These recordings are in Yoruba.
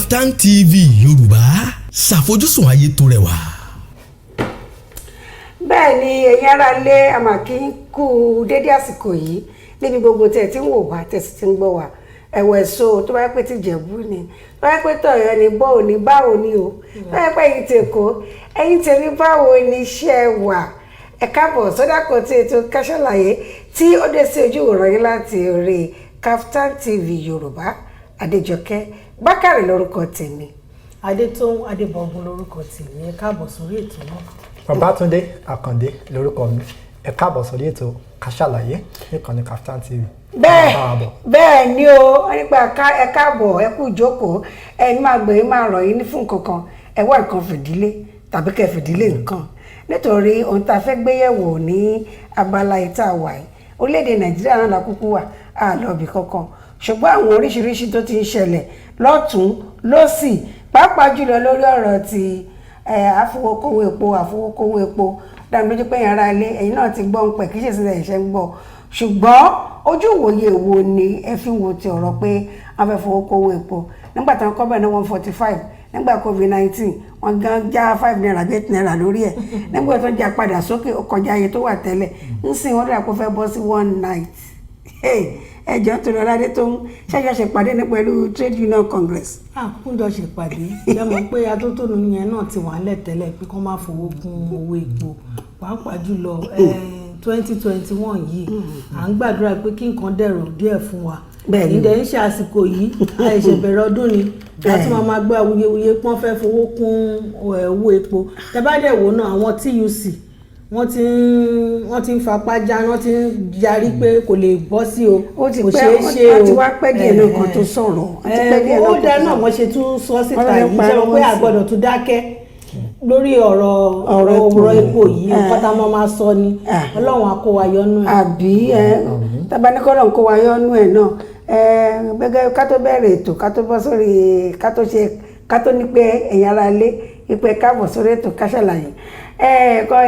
Kaftan TV Yorùbá ṣàfojúsùn ayé tó rẹwà. Bẹ́ẹ̀ ni ẹ̀yin ará ilé àmàkí kú dédé àsìkò yìí níbi gbogbo tẹ̀ tí ń wò wá tẹ̀ sì ti ń gbọ́ wá ẹ̀wọ̀ ẹ̀sọ́ tó bá yẹ pé ti Jẹ̀bú ni tó bá yẹ pé tọ̀yọ́ ni bọ́ọ̀ ni báwo ni o tó bá yẹ pé ẹ̀yin tèkó ẹ̀yin tèmi báwo ni iṣẹ́ wà ẹ káàbọ̀ sọ́dọ̀kọ̀ tí ètò Ká Sálàyé tí ó dé sí ojú ìwòran yín láti orí Kaftan TV Yorùbá. Adéjọkẹ́ Bákàrè lórúkọ tèmi. Adétóun Adébọ̀gún lórúkọ tèmi. Ẹ káàbọ̀ sórí ètò náà. Babátúndé Àkàndé lórúkọ mi. Ẹ káàbọ̀ sórí ètò Ká Sálàyé níkànnì Kaftan TV. Bẹ́ẹ̀ ni o nípa ẹ káàbọ̀ ẹ kú ìjókòó ẹni máa gbé máa rọ̀ yín fún kankan ẹ wá nǹkan fìdílé tàbí kẹ́ fìdílé nǹkan nítorí ohun tá a fẹ́ gbé yẹ̀wò ní abala ìta wà yìí orílẹ̀-èdè Nàìjíríà náà la kúkú wà á lọ́ọ̀bì kankan ṣùgbọ́n àwọn oríṣiríṣi tó ti ń ṣẹlẹ̀ lọ́tún lọ́sì pàápàá jùlọ lórí ọ̀rọ̀ ti àfowókówó epo dáàbò lójú pé yàrá ilé ẹ̀yin náà ti gbọ́ ń pẹ̀ kí ṣèṣin ẹ̀ṣẹ̀ ń gbọ́ ṣùgbọ́n ojú ìwòye wo ni ẹ fi wo ti ọ̀rọ̀ pé wọ́n fẹ́ fowókówó epo nígbà tí wọ́n kọ́ bẹ̀rẹ̀ ní 145 nígbà COVID-19 wọ́n gan já 5 naira 8 naira lórí ẹ̀ nígbà tó já padà sókè ó kọjá iye tó wà tẹ́lẹ̀ ń sìn wọ́n dà kó fẹ́ bọ́ sí one night ẹjọ́ tó lọ ládé tó ń ṣẹ́jọ́ ṣèpàdé ní pẹ̀lú Trade Union Congress. Àkúnjọ ṣèpàdé ìyá mọ̀ pé atótónu yẹn náà ti wà lẹ́tẹ̀lẹ̀ pé kó má fowó kún owó epo pàápàá jùlọ 2021 yìí à ń gbàdúrà pé kí nǹkan dẹ̀rọ̀ díẹ̀ fún wa ìdẹ̀ ń ṣe àsìkò yìí àìṣẹ̀ bẹ̀rẹ̀ ọdún ni láti máa gbé awuyewuye pọ́n fẹ́ fowó kún owó epo tẹ́bádẹ̀ wò náà àwọn TUC wọ́n ti ń fapá já wọ́n ti ń yarí pé kò lè bọ́ sí o kò ṣeé ṣe o wọ́n ti wá pẹ́ díẹ̀ náà kan tó sọ̀rọ̀ ó dá náà wọ́n ṣe tún sọ síta yìí ṣe wọ́n pé àgbọ̀dọ̀ tún dákẹ́ lórí ọ̀rọ̀ epo yìí nǹkan tá a máa sọ ni Ọlọ́run á kó wa yọ́nú ẹ̀. àbí tabanikọ́lọ̀ ń kó wa yọ́nú ẹ̀ náà gbẹ́gẹ́ ká tó bẹ̀rẹ̀ ètò ká tó bọ́ sórí ká tó ní pé ẹ̀yin ará ilé ipò káàbọ̀ sórí ètò Ká Sálàyé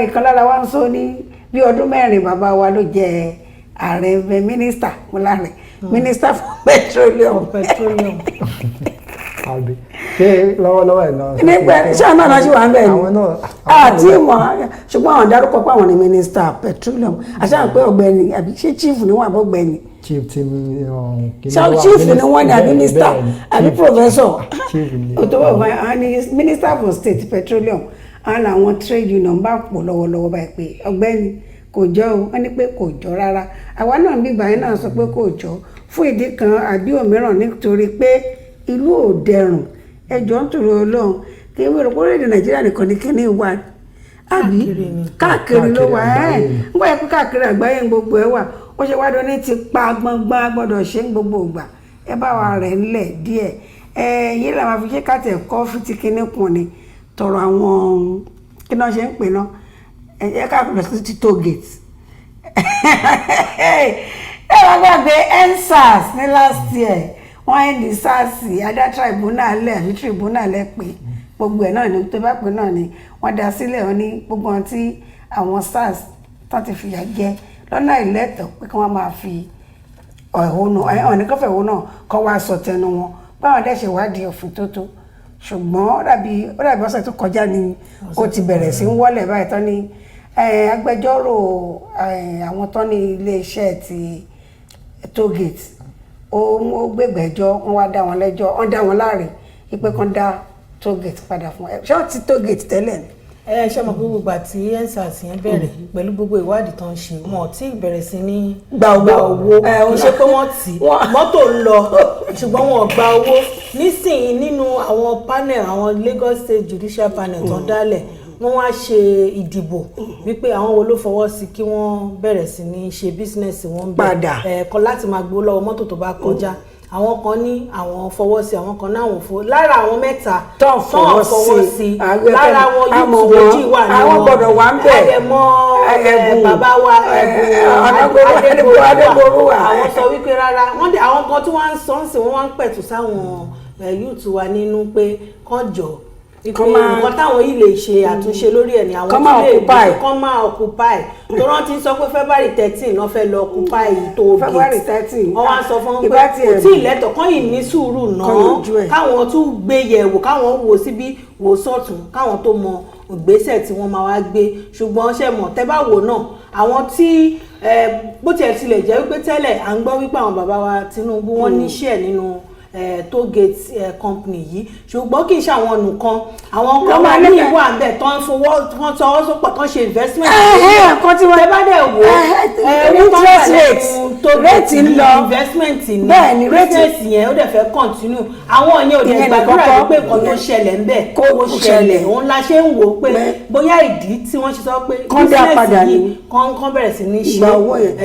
ìkan lára wa ń sọ ní bí ọdún mẹ́rin bàbá wa ló jẹ ààrẹ mínísítà múláre mínísítà fún petroleum. ṣé lọ́wọ́lọ́wọ́ ẹ̀ náà. nígbà ṣé àwọn náà ṣì wà ń bẹ̀ ni àti ìmọ̀ ṣùgbọ́n àwọn dárúkọ pé àwọn ni mínísítà petroleum àṣà pé ọ̀gbẹ́ni àbí ṣé chief ni wọ́n àbọ̀ ọ̀gbẹ́ni. chief ti chief ni wọ́n ní àbí minister àbí professor òtòwò minister for state petroleum àwọn làwọn trade union bá pọ̀ lọ́wọ́lọ́wọ́ báyìí pé ọ̀gbẹ́ni kò jọ o wọ́n ní pé kò jọ rárá àwa náà ń bíbá yẹn náà sọ pé kò jọ fún ìdí kan àbí òmíràn nítorí pé ìlú ò dẹrùn ẹjọ́ ń tòrò Ọlọ́run kí wọ́n rò pé orílẹ̀-èdè Nàìjíríà nìkan ní kíní wà àbí káàkiri ló wà ń gbọ́ yẹ pé káàkiri àgbáyé gbogbo ẹ̀ wà ó ṣe wádùn ní ti pa gbọ́ngbọ́n gbọ́dọ̀ ṣe ń gbogbo ìgbà ẹ bá wa rẹ̀ ńlẹ̀ díẹ̀ yìí làwọn fi ṣe káàtẹ̀ kọ́ fìtí kíní kùn ni tọrọ àwọn kí náà ṣe ń pè náà ẹ káàkiri sí ti toll gate ẹ wá gbàgbé EndSARS ní last year wọ́n ń di SARS adá tribunal lẹ̀ àbí tribunal lẹ̀ pé gbogbo ẹ̀ náà ni tó bá pè náà ni wọ́n dá sílẹ̀ wọn ní gbogbo ohun tí àwọn SARS tán ti fìyà jẹ lọ́nà ìlẹ́tọ̀ pé kí wọ́n máa fi ẹ̀hónú ọ̀nìkọ́fẹ̀ náà kọ́ wá sọ tẹnu wọn báwọn dẹ̀ ṣe wádìí òfin tó tó ṣùgbọ́n ó dàbí ọ̀sẹ̀ tó kọjá ni ó ti bẹ̀rẹ̀ sí ń wọ́lẹ̀ báyìí tán ní agbẹjọ́rò àwọn tán ní iléeṣẹ́ ti tollgate ó gbẹ̀gbẹ́jọ́ wọ́n wá dá wọn lẹ́jọ́ wọ́n dá wọn láre wípé kán dá tollgate padà fún ṣé wọ́n ti tollgate tẹ́lẹ̀ ni. ṣe mọ̀ pé gbogbo àti EndSARS yẹn bẹ̀rẹ̀ pẹ̀lú gbogbo ìwádìí tó ń ṣe wọn tí bẹ̀rẹ̀ sí ní gba owó kì í ṣe pé wọ́n tì mọ́tò ń lọ ṣùgbọ́n wọn gba owó nísìnyí nínú àwọn panel àwọn Lagos State Judicial Panel tó ń dálẹ̀ wọ́n wá ṣe ìdìbò wípé àwọn wo ló fọwọ́ sí kí wọ́n bẹ̀rẹ̀ sí ní ṣe bísínẹ́sì wọn bẹ̀rẹ̀ kọ́ láti máa gbó lọ́wọ́ mọ́tò tó bá kọjá àwọn kan ní àwọn fọwọ́ sí àwọn kan náà wọ́n fọwọ́ lára àwọn mẹ́ta tó fọwọ́ sí lára wọn yóò méjì wà ní àwọn gbọ́dọ̀ wà ń bẹ̀ ẹ̀bùn bàbá wa ẹ̀bùn Adéborúwà àwọn sọ wípé rárá wọ́n dẹ̀ àwọn kan tí wọ́n ń sọ ń sìn wọ́n wá ń pẹ̀tù sáwọn youth wa nínú pé kán jọ nǹkan táwọn yìí lè ṣe àtúnṣe lórí ẹ̀ ni àwọn tó lè kọ́ máa occupy tó rántí sọ pé February 13 náà fẹ́ lọ occupy Toll Gate February 13 wọ́n wá sọ fún wọn pé kò tí ì lẹ́tọ̀ọ́ kán yìí ní sùúrù náà káwọn tún gbé yẹ̀wò káwọn wò síbí wò sọ́tún káwọn tó mọ ìgbésẹ̀ tí wọ́n máa wá gbé ṣùgbọ́n ṣe mọ̀ tẹ́ bá wò náà àwọn tí bó tiẹ̀ tilẹ̀ jẹ́ wípé tẹ́lẹ̀ à ń gbọ́ wípé àwọn bàbá wa Tinubu wọ́n níṣẹ́ nínú Toll Gate company yìí ṣùgbọ́n kì í ṣe àwọn nìkan àwọn kan máa ní ìwà ń bẹ̀ tó ń fowó wọ́n tọwọ́ sọ́pọ̀ tó ń ṣe investment kan tí wọ́n bá dẹ̀ wò interest rate ń lọ investment ní bẹ́ẹ̀ ni business yẹn ó dẹ̀ fẹ́ continue àwọn yẹn ò dẹ̀ gbàdúrà wípé nǹkan tó ṣẹlẹ̀ ń bẹ̀ kó ṣẹlẹ̀ òun la ṣe ń wò pé bóyá ìdí tí wọ́n ṣe sọ pé business yìí kan bẹ̀rẹ̀ sí ní ṣe ìgbà owó yẹn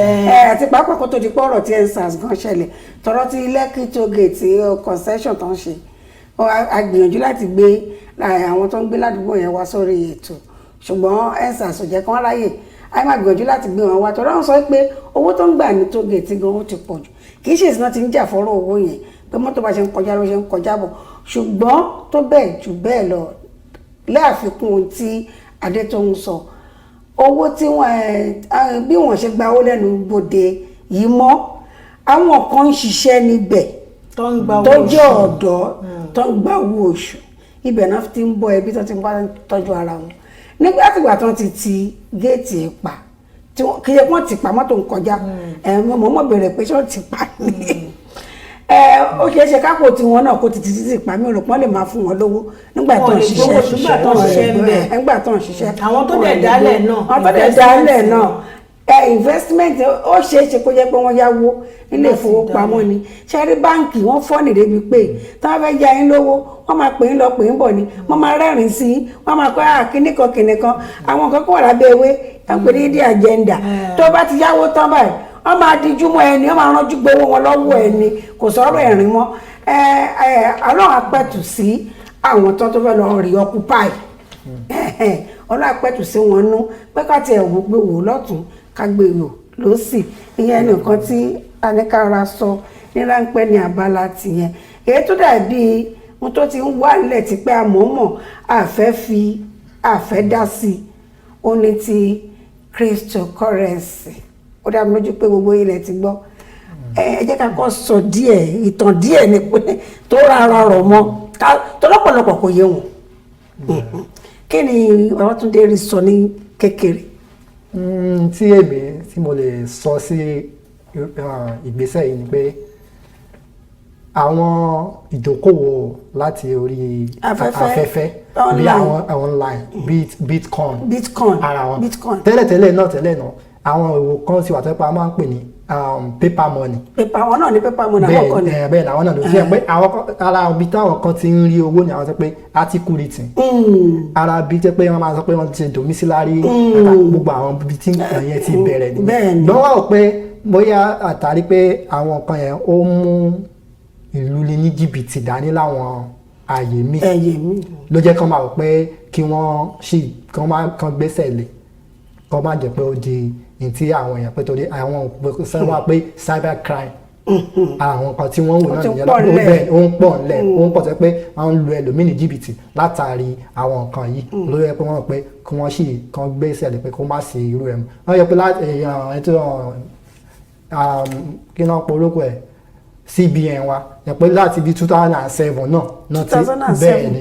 àti pàápàá kó tó di pọ̀rọ̀ tí EndSARS gan ṣẹlẹ̀ tọrọ ti Lekki Toll Gate concession tó ń ṣe a gbìyànjú láti gbé àwọn tó ń gbé ládùúgbò yẹn wá sórí ètò ṣùgbọ́n EndSARS ò jẹ́ kán ráyè a máa gbìyànjú láti gbé wọn wá tọrọ àwọn sọ pé owó tó ń gbà ní Toll Gate gan ó ti pọ̀ jù kì í ṣe ìsìn náà ti ń jà fọ́rọ̀ owó yẹn pé mọ́tò bá ṣe ń kọjá ló ṣe ń kọjá bọ̀ ṣùgbọ́n tó bẹ́ẹ̀ jù bẹ́ẹ̀ lọ láàfikún ohun tí Adétóun sọ owó tí bí wọ́n ṣe gba owó lẹ́nu bodè yìí mọ́ àwọn kan ń ṣiṣẹ́ níbẹ̀ tó jẹ́ ọ̀dọ́ tó ń gba owó oṣù ibẹ̀ náà ti ń bọ́ ẹbí tó ti ń bá tọ́jú ara wọn nígbàtìgbà tó ti géètì pa kí ẹ wọ́n ti pa mọ́tò ń kọjá mọ̀ bẹ̀rẹ̀ pé ṣé wọ́n ti pa ní ó ṣeé ṣe kápò tí wọn náà kó ti ti pa mí òrùpọ́n lè máa fún wọn lówó nígbà tó ń ṣiṣẹ́ nígbà tó ń ṣiṣẹ́ àwọn tó dẹ̀ dálẹ̀ náà investment ó ṣeé ṣe kó jẹ́ pé wọ́n yáwó nílé ìfowópamọ́ ni ṣẹ́rí báǹkì wọ́n fọ́ọ̀nì débi pé tí wọ́n fẹ́ já yín lówó wọ́n máa pè é lọ pè é bọ̀ ni wọ́n máa rẹ́rìn sí i wọ́n máa kọ́ kíníkan àwọn kan kó wà lábẹ́ ewé àpè ní ìdí agenda tó bá ti yáwó tán báyìí wọ́n máa díjú mọ́ ẹni wọ́n máa ránjú gbowó wọn lọ́wọ́ ẹni kò sọ̀rọ̀ ẹ̀rín mọ́ ọlọ́run apẹ̀tù sí àwọn tó fẹ́ lọ rí occupy ọlọ́run apẹ̀tù sí wọn nú pé ká tiẹ̀ wò gbé wò lọ́tún ká gbé wò lọ́sì ìyẹn nìkan tí aníkàrà sọ ní ráńpẹ́ ní abala tìyẹn èyí tó dàbí ohun tó ti ń wà nílẹ̀ tí pé àmọ́mọ́ àfẹ́ dá sí i ó ní ti cryptocurrency ó dá mi lójú pé gbogbo ilẹ̀ ti gbọ́ ẹ jẹ́ ká kọ́ sọ díẹ̀ ìtàn díẹ̀ ni pé tó rárá rọ̀ mọ́ tó lọ́pọ̀lọpọ̀ kò yé wọn kí ni Babátúndé rí sọ ní kékeré. tí èmi tí mo lè sọ sí ìgbésẹ̀ yìí ni pé àwọn ìdókòwò láti orí afẹ́fẹ́ bí àwọn online bitcoin ara wọn tẹ́lẹ̀ náà àwọn òwò kan sì wà tó pa máa ń pè ní paper money. àwọn náà ní paper money àwọn kan ní. bẹ́ẹ̀ àwọn náà ló ti yẹ pé ara ibi táwọn kan ti ń rí owó ni àwọn sọ pé article written. ara ibi tẹ́ pé wọ́n máa sọ pé wọ́n ti ṣe domiciliary gbogbo àwọn ibi tí nǹkan yẹn ti bẹ̀rẹ̀ ni. lọ́wọ́ ò pé bóyá àtàrí pé àwọn nǹkan yẹn ó mú ìlú lé ní jìbìtì dání láwọn ààyè míì ló jẹ́ kán máa rò pé kí wọ́n ṣì kán gbésẹ̀ lé kán má jẹ́ pé ó di tí àwọn èèyàn pé torí àwọn sẹ́wọ́n pé cyber crime àwọn kan tí wọ́n wò náà nìyẹn lọ́wọ́ bẹ́ẹ̀ ó ń pọ̀ nílẹ̀ ó ń pọ̀ tẹ́ pé wọ́n ń lu ẹlòmíì ní jìbìtì látàrí àwọn nǹkan yìí ló yẹ pé wọ́n pé kí wọ́n sì kan gbé ìṣẹ̀lẹ̀ pé kó má sí irú ẹ̀ mọ́ wọ́n yẹ pé kí náà polóko ẹ̀ CBN wa yẹ pé láti bí 2007 náà ti bẹ́ẹ̀ ni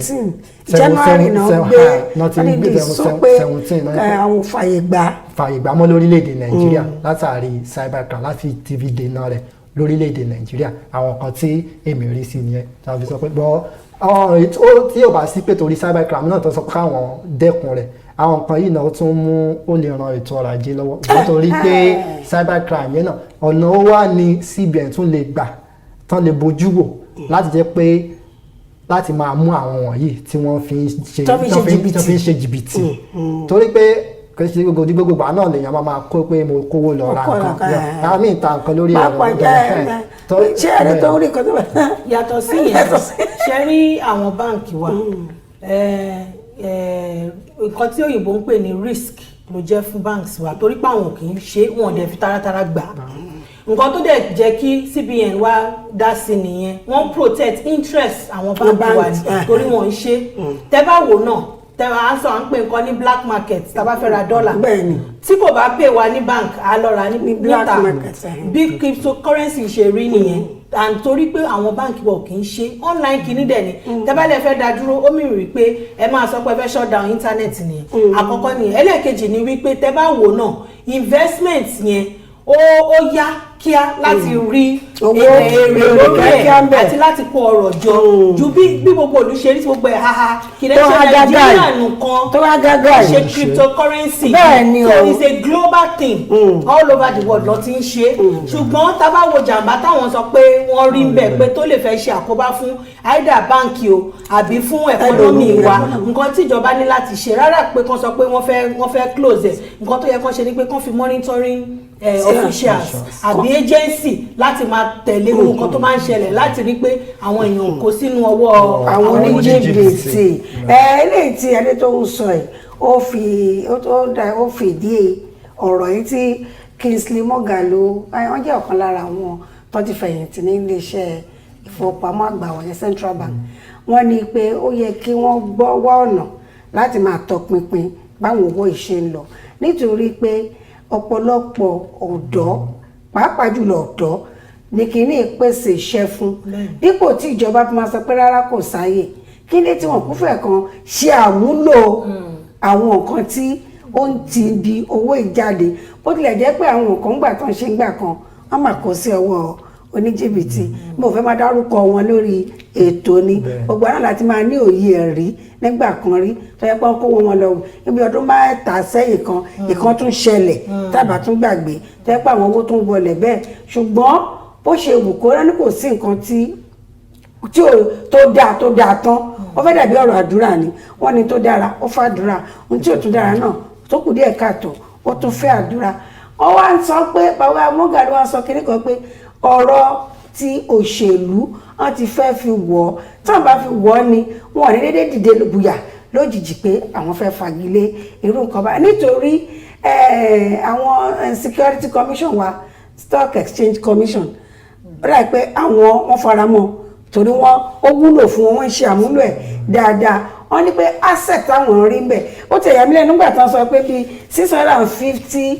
January náà gbé sọ pé àwọn fàyè gbà mọ́ lórílẹ̀‐èdè Nàìjíríà látàrí cybercrime láti TV dènà rẹ̀ lórílẹ̀‐èdè Nàìjíríà àwọn kan tí èmi rí sí nìyẹn tàbí sọ pé tí yóò bá sí pé torí cybercrime náà tó sọ pé káwọn dẹ́kun rẹ̀ àwọn nǹkan yìí náà tún mú ó lè ran ètò ọrọ̀ ajé lọ́wọ́ nítorí pé cybercrime yẹn náà ọ̀nà ó wà ní CBN tún lè gbà tán lè bójú wò láti jẹ́ pé láti máa mú àwọn wọ̀nyí tí wọ́n fi ń ṣe jìbìtì torí pé kò sí gbogbo àná lèèyàn máa kó pé mo kówó lọ ra nǹkan àwọn míì ta nǹkan lórí ẹ̀rọ ṣé ẹni tó ń rí nǹkan tó bá. yàtọ̀ sí yẹn ṣe rí àwọn báǹkì wa nǹkan tí òyìnbó ń pè ní risk ló jẹ́ fún banks wa torí pé àwọn kì í ṣe wọn dẹ̀ fi taratara gbà nǹkan tó dẹ̀ jẹ́ kí CBN wá dá sí nìyẹn wọ́n protect interest àwọn báńkì wa ní torí wọ́n ń ṣe tẹ́ bá wò náà tẹ́wà á sọ à ń pè nǹkan ní black market tá a bá fẹ́ ra dọ́là tí kò bá pè wá ní bank á lọ ra ní black market bí cryptocurrency ṣe rí nìyẹn and torí pé àwọn báńkì wọ̀ kì í ṣe online kìíní dẹ̀ ni tẹ́bálẹ̀ fẹ́ dá dúró ó mìíràn wípé ẹ máa sọ pé ẹ fẹ́ shut down internet nìyẹn àkọ́kọ́ nìyẹn ẹlẹ́ẹ̀kejì ni wípé tẹ́ bá wò náà investment yẹn ó yá kíá láti rí èrè lórí ẹ̀ àti láti kó ọrọ̀ jọ ju bí gbogbo olùṣe rí gbogbo ẹ̀ haha kì í ṣe Nàìjíríà nìkan ṣe cryptocurrency so it's a global thing all over the world ló ti ń ṣe ṣùgbọ́n tá bá wo jàǹbá táwọn sọ pé wọ́n rí ń bẹ̀ pé tó lè fẹ́ ṣe àkóbá fún either báńkì o àbí fún ẹ̀kọ́nọ́mì wa nǹkan tí ìjọba ní láti ṣe rárá pé kán sọ pé wọ́n fẹ́ close ẹ̀ nǹkan tó yẹ kán ṣe ni pé kán fi monitoring officials àbí agency láti máa tẹ̀lé nǹkan tó máa ń ṣẹlẹ̀ láti rí pé àwọn èèyàn kò sínú ọwọ́ àwọn oníjìbìtì eléyìí tí ẹni tó ń sọ ẹ̀ ó fìdí ọ̀rọ̀ yìí tí Kingsley Moghalu wọ́n jẹ́ ọ̀kan lára àwọn tó ti fẹ̀yìntì ní iléeṣẹ́ ìfowópamọ́ àgbà wọ̀nyẹn Central Bank wọ́n ní pé ó yẹ kí wọ́n wá ọ̀nà láti máa tọpinpin báwọn owó ìṣe ń lọ nítorí pé ọ̀pọ̀lọpọ̀ ọ̀dọ́ pàápàá jùlọ ọ̀dọ́ ní kíní ìpèsè iṣẹ́ fún dípò tí ìjọba fi máa sọ pé rárá kò sáyè kí ni tí wọn kún fẹ́ kan ṣe àmúlò àwọn nǹkan tí ó ń ti di owó ìjáde bó tilẹ̀ jẹ́ pé àwọn nǹkan gbà tán ṣe ń gbà kan wọ́n máa kó sí ọwọ́ oníjìbìtì mo fẹ́ máa dárúkọ wọn lórí ètò ni gbogbo náà láti máa ní òye ẹ̀rí nígbà kan rí tó yẹ pé wọ́n kó wọn lọ níbi ọdún mẹ́ta sẹ́yìn kan ìkan tún ṣẹlẹ̀ tábà tún gbàgbé tó yẹ pé àwọn owó tún wọlé bẹ́ẹ̀ ṣùgbọ́n bó ṣe wù kó rẹ́ ní kò sí nǹkan tó dáa tán ó fẹ́ dàbí ọ̀rọ̀ àdúrà ni wọ́n ní tó dára ó fàdúrà ohun tí ò tún dára náà tó kù díẹ̀ káàtó ó tún fẹ́ àdúrà wọ́n wá ń sọ pé bàbá Moghalu wá sọ kiri kan pé ọ̀rọ̀ tí òṣèlú wọ́n ti fẹ́ fi wọ̀ ọ́ tí wọ́n bá fi wọ̀ ọ́ ni wọn ò ní dédé dìde bùyà lójijì pé àwọn fẹ́ fagilé irú nǹkan báyìí nítorí àwọn Security Commission wa Stock Exchange Commission ó dà pé wọ́n fara mọ́ torí ó wúlò fún wọn wọ́n ń ṣe àmúlò ẹ̀ dáadáa wọ́n ní pé asset táwọn rí ń bẹ̀ ó tẹ̀ yà mí lẹ́nu nígbà tí wọ́n sọ pé bíi $650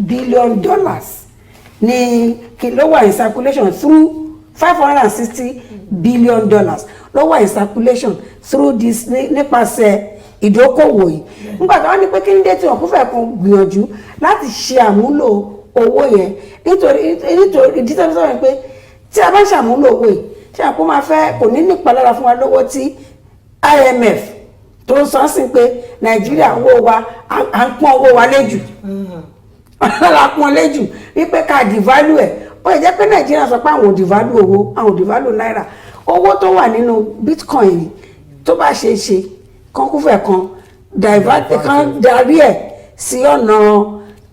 billion ní ló wà in circulation through $560 billion ló wà in circulation through this nípasẹ̀ ìdókòwò yìí nígbà tí wọ́n ní pé kí ní dé tí wọ́n kún fẹ́ kan gbìyànjú láti ṣe àmúlò owó yẹn nítorí ìdí tó ń sọ̀rọ̀ pé tí a bá ṣàmúlò owó yìí ṣe àpò máa fẹ́ kò ní nípalára fún wa lọ́wọ́ tí IMF tó ń sọ sí pé Nàìjíríà owó wa à ń pọ́n owó wa léjù ọ̀la pọ́n léjù wípé ká devalue ẹ̀ ó yẹ jẹ́ pé Nàìjíríà sọ pé àwọn ò devalue owó àwọn ò devalue náírà owó tó wà nínú Bitcoin tó bá ṣe é ṣe kan kúfẹ̀ kan darí ẹ̀ sí ọ̀nà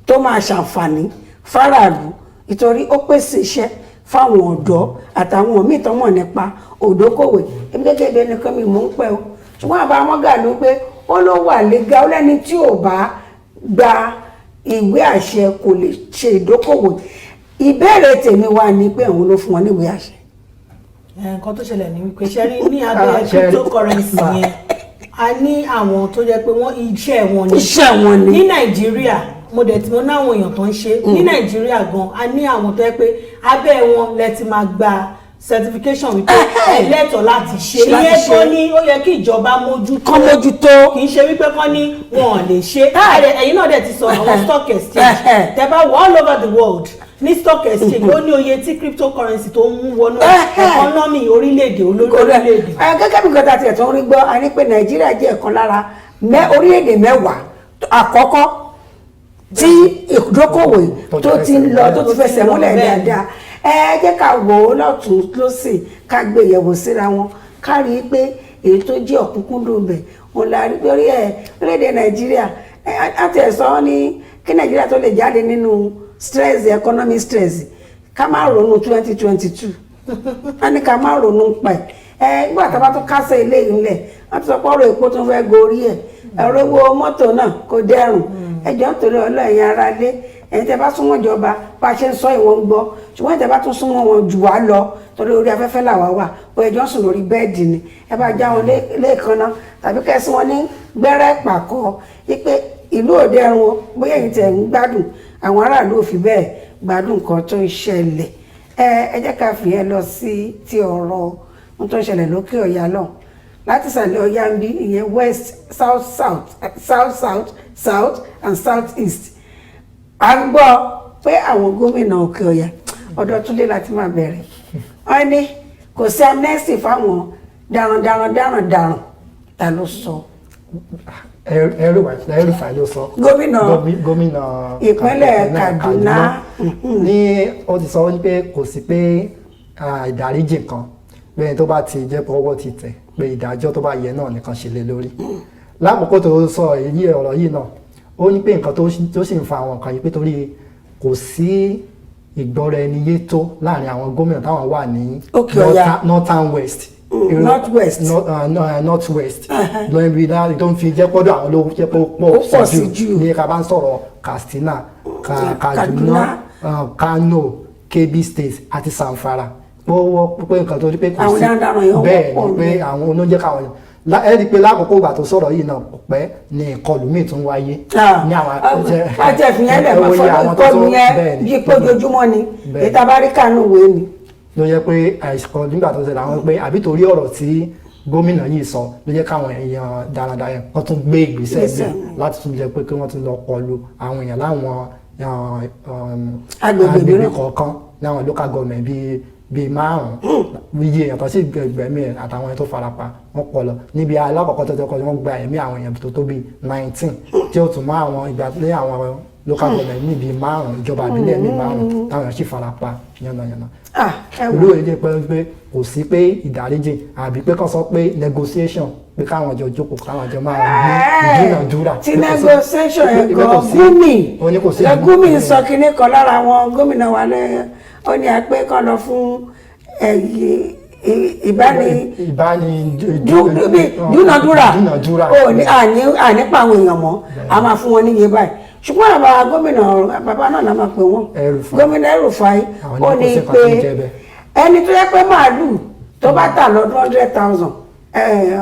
tó máa ṣàǹfààní fáráàlú ìtorí ó pèsè iṣẹ́ fáwọn ọ̀dọ́ àtàwọn míì tó mọ̀ nípa òdókòwò èmi gẹ́gẹ́ bí ẹnìkan mi mò ń pẹ́ o ṣùgbọ́n àbá Moghalu pé ó ló wà lẹ́gà ó lẹ́ni tí ò bá gba ìwé àṣẹ kò lè ṣe ìdókòwò ìbéèrè tèmi wà ní pé òun ló fún wọn ní ìwé àṣẹ. nǹkan tó ṣẹlẹ̀ ní wípé ṣe rí ní abẹ́ cryptocurrency yẹn a ní àwọn tó jẹ́ pé iṣẹ́ wọn ni ní Nàìjíríà mo náwọn èèyàn tó ń ṣe ní Nàìjíríà gan a ní àwọn tó yẹ pé abẹ́ wọn lẹ ti máa gba certification wípé ẹlẹ́tọ̀ọ́ láti ṣe ìyẹn tó ní ó yẹ kí ìjọba mójútó kì í ṣe wípé kán ní wọn ò lè ṣe ẹ̀yin náà dẹ̀ ti sọ àwọn stock exchange tẹ́ bá wọ all over the world ní stock exchange ó ní oye tí cryptocurrency tó ń wọnú economy orílẹ̀-èdè olórílẹ̀-èdè. gẹ́gẹ́ bí nǹkan tá a ti ẹ̀ tó ń rí gbọ́ a ní pé Nàìjíríà jẹ́ ọ̀kan lára orílẹ̀-èdè mẹ́wàá àkọ́kọ́ tí ìdókòwò tó ti ń lọ tó ti fẹsẹ̀ múlẹ̀ dáadáa ẹ jẹ́ ká wò ó lọ́tún lọ́sì ká gbé ìyẹ̀wò síra wọn ká rí i pé èyí tó jẹ́ ọ̀kúnkúndùn bẹ̀ òun la rí lórí orílẹ̀-èdè Nàìjíríà àti ẹ̀sọ́ ní kí Nàìjíríà tó lè jáde nínú stress economic stress ká má ronú 2022 a ní ká má ronú pa ẹ̀ nígbà tá a bá tún kásẹ̀ ilé yìí ńlẹ̀ wọ́n ti sọ pé ọ̀rọ̀ epo tún fẹ́ gorí ẹ̀ ẹ̀rọ owó mọ́tò náà kò dẹ́rùn ẹjọ́ nítorí ọlọ́yin ara lé ẹ̀yin tẹ́ bá súnmọ́ ìjọba bá a ṣe ń sọ ìwọ̀n gbọ́ ṣùgbọ́n ìjọba tún súnmọ́ wọn jù wá lọ torí orí afẹ́fẹ́ làwa wà ó ẹjọ́ sùn lórí bẹ́ẹ̀dì ni ẹ bá já wọn lẹ́ẹ̀kan náà tàbí kẹ́sí wọn ní gbẹ́rẹ́ pàkọ́ wípé ìlú òde ẹ̀rùn bóyá èyí tẹ̀ ń gbádùn àwọn aráàlú ò fi bẹ́ẹ̀ gbádùn nǹkan tó ń ṣẹlẹ̀ ẹ jẹ́ ká fìyẹn lọ sí ti ọ̀rọ̀ ohun tó ń ṣẹlẹ̀ lókè ọ̀yà náà láti ìsàlẹ̀ ọ̀yà ń bí ìyẹn west south and south east a ń gbọ́ pé àwọn gómìnà òkè ọ̀yà ọ̀dọ̀ Túndé láti máa bẹ̀rẹ̀ wọ́n ní kò sí amnesty fáwọn darandaran ta ló sọ. ẹrùfà ló sọ. gómìnà ìpínlẹ̀ Kaduna ní ó ti sọ pé kò sí pé ìdáríjì kan bẹ́ẹ̀ tó bá ti jẹ́ pọ́wọ́ ti tẹ̀ pé ìdájọ́ tó bá yẹ náà nìkan ṣe lé lórí. lákòókò tó sọ ọ̀rọ̀ yìí náà ó ní pé nǹkan tó sì ń fa àwọn nǹkan yìí pé torí kò sí ìgbọ́ra ẹni yé tó láàrin àwọn gómìnà táwọn wà ní northern west north west lóyún bí dáa tó ń fi jẹ́ pọ́dọ̀ àwọn olówó jẹ́ pọ̀ sí jù ní ká bá ń sọ̀rọ̀ Katsina Kaduna Kano Kebbi state àti Zamfara pé nǹkan tó rí pé kò sí bẹ́ẹ̀ ni pé àwọn olóúnjẹ káwọn ẹ rí i pé lákòókò ìgbà tó sọ̀rọ̀ yìí náà kò pẹ́ ní ìkọlù míì tún wáyé ní àwọn àjẹfìyẹn lè máa fọdún ìkọlù yẹn bíi pé ojoojúmọ́ ni ìta bá rí kánú ìwé ni. ló yẹ pé àìsàn nígbà tó ṣẹlẹ̀ àwọn pé àbí torí ọ̀rọ̀ tí gómìnà yìí sọ ló jẹ́ káwọn èèyàn darandaran wọ́n tún gbé ìgbésẹ̀ bẹ́ẹ̀ láti tún jẹ́ pé kí wọ́n tún lọ kọlù àwọn èèyàn láwọn agbègbè kọ̀ọ̀kan láwọn local government bíi márùn-ún iye èèyàn tó sì gbẹ̀mí ẹ̀ àtàwọn tó farapa wọ́n pọ̀ lọ níbi alákọ̀ọ́kọ́ tó tẹ́kọ̀ọ́ wọ́n gba ẹ̀mí àwọn èèyàn tó bíi 19 tí ó tún mọ́ àwọn ìgbà lé àwọn local government ní bíi márùn-ún ìjọba àbílẹ̀ ní márùn-ún táwọn èèyàn sì farapa yánnayànna. ìlú èdè pé kò sí pé ìdáríjì àbí pé kàn sọ pé negotiation pé káwọn jọ jókòó káwọn jọ máa gbé ìdúnàdúrà. ti negotiation ẹ̀gọ́ Gumi sọ kinní kan lára àwọn gómìnà wa lẹ́yìn ó ní àpé kan lọ fún dúnàdúrà ànípa àwọn èèyàn mọ́ a máa fún wọn níye báyìí ṣùgbọ́n àbá gómìnà bàbá náà la máa pè wọ́n gómìnà El-Rufai ó ní pé ẹni tó yẹ pé màálù tó bá tà lọ́dún 100,000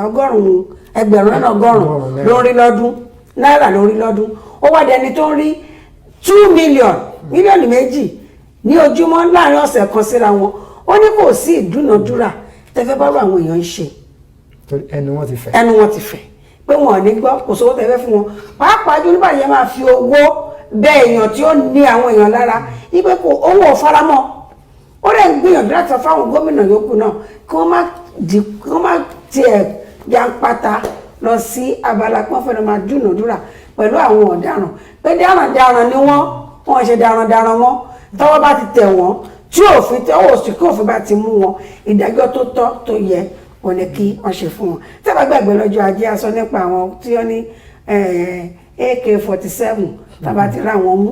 ọgọ́rùn-ún ẹgbẹ̀rún lọ́nà ọgọ́rùn-ún lórí lọ́dún náírà lórí lọ́dún ó wá dẹni tó ń rí 2 mílíọ̀nù méjì ní ojúmọ́ láàrin ọ̀sẹ̀ kan síra wọn ó ní kò sí ìdúnàdúrà tẹ́fẹ́ bá bá àwọn èèyàn ń ṣe ẹnu wọn ti fẹ́ pé wọn ò ní gbọ́ kò sówó tẹ́fẹ́ fún wọn pàápàá jù nígbà yẹn máa fi owó bẹ èèyàn tí ó ní àwọn èèyàn lára ipe kò owó ò faramọ́ ó rẹ̀ ń gbìyànjú láti sọ fáwọn gómìnà yòókù náà kí wọ́n má tiẹ̀ jàǹpátá lọ sí abala pọ́n fẹ́ẹ́ máa dúnàdúrà pẹ̀lú àwọn ọ̀daràn pé darandaran ni wọ́n ṣe darandaran mọ́ tọ́wọ́ bá ti tẹ̀ wọ́n tí òfin tí ọwọ́ òsì kí òfin bá ti mú wọn ìdájọ́ tó tọ́ tó yẹ ò ní kí wọ́n ṣe fún wọn. tí a bá gbàgbé lọ́jọ́ ajé a sọ nípa àwọn tí wọ́n ní AK-47 tàbá ti rá wọn mú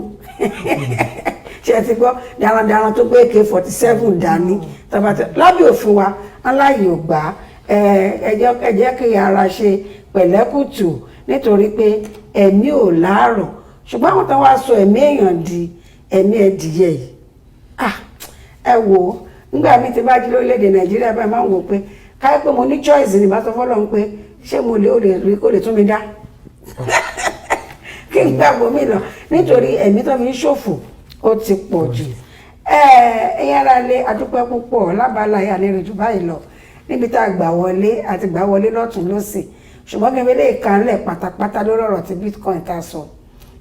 ṣe ti gbọ́ darandaran tó gbé AK-47 dání tàbá ti lábẹ́ òfin wa aláyè ò gbà ẹ jẹ́ kí ara ṣe pẹ̀lẹ́kùtù nítorí pé ẹ̀mí ò láàrọ̀ ṣùgbọ́n àwọn tó wá sọ ẹ̀mí èèyàn di ẹ̀mí ẹ̀dìyẹ yìí ẹ wò nígbà mi ti bá jí lórílẹ̀‐èdè Nàìjíríà báyìí máa ń wò pé káyọ̀ pé mo ní choice ní bàtọ́ fọ́lọ́ pé ṣé mo lè rí kó lè tún mi dá kí n gbàgbọ́ mi lọ nítorí ẹ̀mí tó fi ń ṣòfò ó ti pọ̀ jù ẹ̀yin ará ilé adúpẹ́ púpọ̀ lábala ìyá ní ìrìnjú báyìí lọ níbi tá a gbà wọlé àti gbà wọlé lọ́tún lọ́sì ṣùgbọ́n kí n lè kànlẹ̀ pátápátá lórí ọ̀rọ̀ tí Bitcoin ta sọ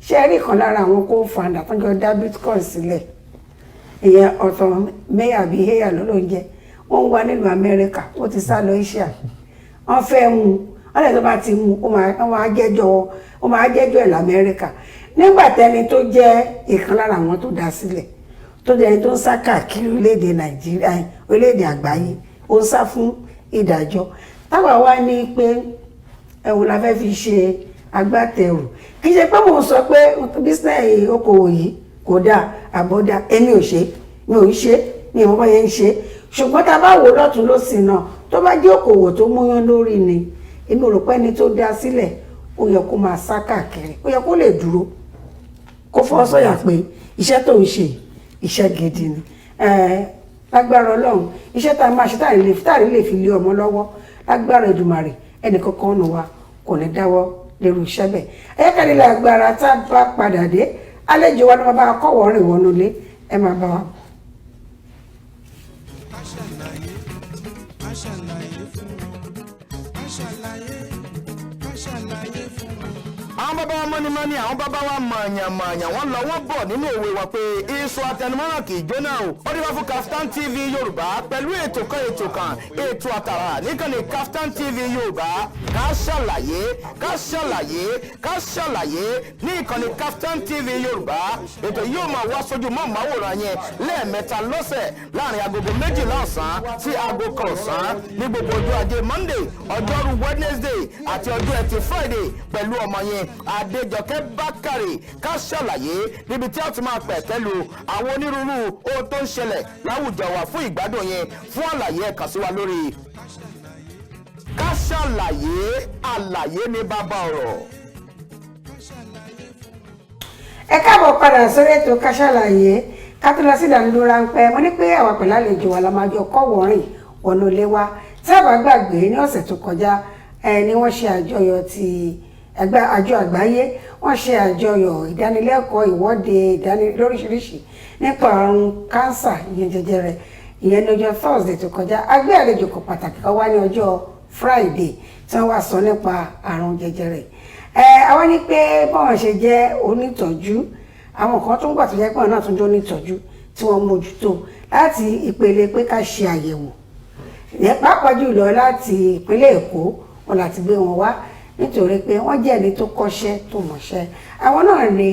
ṣé rí kan lára àwọn co-founder tó ń jọ dá Bitcoin sílẹ̀ ìyẹn ọ̀tọ̀ mẹ́yà bíi heya lọ́lọ́njẹ́ wọ́n ń wá nílùú Amẹ́ríkà ó ti sá lọ Asia wọ́n fẹ́ mú wọ́n lè tó bá ti mú ó máa jẹ́jọ́ ẹ̀ l'Amẹ́ríkà nígbà tẹni tó jẹ́ ìkan lára àwọn tó dá sílẹ̀ tó jẹ́ ẹni tó ń sá káàkiri orílẹ̀-èdè Nàìjíríà orílẹ̀-èdè àgbáyé ó ń sá fún ìdájọ́ táwa wá ní pé ẹ̀wọ̀n la fẹ́ fi ṣe agbátẹrù kì í ṣe pé mò ń sọ pé bísínẹ́sì okòwò yìí kò dáa àbọ̀dá èmi ò ṣe mi ò ń ṣe mi ò mọ̀ yẹn ń ṣe ṣùgbọ́n tá a bá wò lọ́tún lọ́sìn náà tó bá jẹ́ okòwò tó múyán lórí ni èmi ò rò pé ẹni tó dá sílẹ̀ ó yẹ kó máa sá káàkiri ó yẹ kó lè dúró kó fọ́ sọ̀yà pé iṣẹ́ tó ń ṣe iṣẹ́ gidi ni lágbára Ọlọ́run iṣẹ́ tá a máa ṣe tá a lè fi lé ọmọ lọ́wọ́ lágbára Èdùmàrè ẹnì kankan nù wa kò ní dáwọ́ lérú iṣẹ́ bẹ́ẹ̀ ẹ̀yẹ́kẹ́lẹ́ lágbára tá a bá padà dé àlejò wa ni wọ́n bá kọ́wọ́ rìn wọnú ilé ẹ máa bá wa. àwọn bàbá wa mọ́nímọ́ní àwọn bàbá wa mọ̀ọ̀yàn wọ́n lọ wọ́n bọ̀ nínú òwe wa pé iṣu àtẹnumọ́ràn kì í jóná o ó dé wá fún Kaftan TV Yorùbá pẹ̀lú ètò àtàrà níkànnì Kaftan TV Yorùbá ká ṣàlàyé ní ìkànnì Kaftan TV Yorùbá ètò yóò máa wá sójú mọ́ màwòrán yẹn lẹ́ẹ̀mẹ́ta lọ́sẹ̀ láàrin agogo 12 ọ̀sán sí aago 1 ọ̀sán ní gbogbo ọjọ́ ajé Monday ọjọ́rú Wednesday àti ọjọ́ ẹtì Friday pẹ̀lú ọmọ yẹn Adéjọkẹ́ Bákàrè ká ṣàlàyé níbi tí a ti máa pẹ̀kẹ́lu àwọn onírúurú ohun tó ń ṣẹlẹ̀ láwùjọ wa fún ìgbádùn yẹn fún àlàyé ẹ kàn sí wa lórí ká ṣàlàyé àlàyé ní bàbá ọ̀rọ̀. ẹ káàbọ̀ padà sórí ètò ká ṣàlàyé ká tó lọ sí ìdánilóró ráńpẹ́ wọ́n ní pé àwọn pẹ̀lú àlejò wa la máa jọ kọ́wọ́ rìn wọnú ilé wa tí a bá gbàgbé ní ọ̀sẹ̀ tó kọjá ni wọ́n ṣe àjọyọ̀ ti àjọ àgbáyé wọ́n ṣe àjọyọ̀ ìdánilẹ́kọ̀ọ́ ìwọ́de lóríṣiríṣi nípa àrùn kánsà ìyẹn jẹjẹrẹ ìyẹn ní ọjọ́ Thursday tó kọjá a gbé àlejò kan pàtàkì kan wá ní ọjọ́ Friday tí wọ́n wá sọ nípa àrùn jẹjẹrẹ àwọn ní pé báwọn ṣe jẹ́ onítọ́jú àwọn kan tó ń gbà tó jẹ́ pé àwọn náà tún jẹ́ onítọ́jú tí wọ́n mójútó láti ìpele pé ká ṣe àyẹ̀wò pàápàá jùlọ láti ìpínlẹ̀ Èkó wọn láti gbé wọn wá nítorí pé wọ́n jẹ́ ẹni tó kọ́ṣẹ́ tó mọ̀ṣẹ́ àwọn náà ni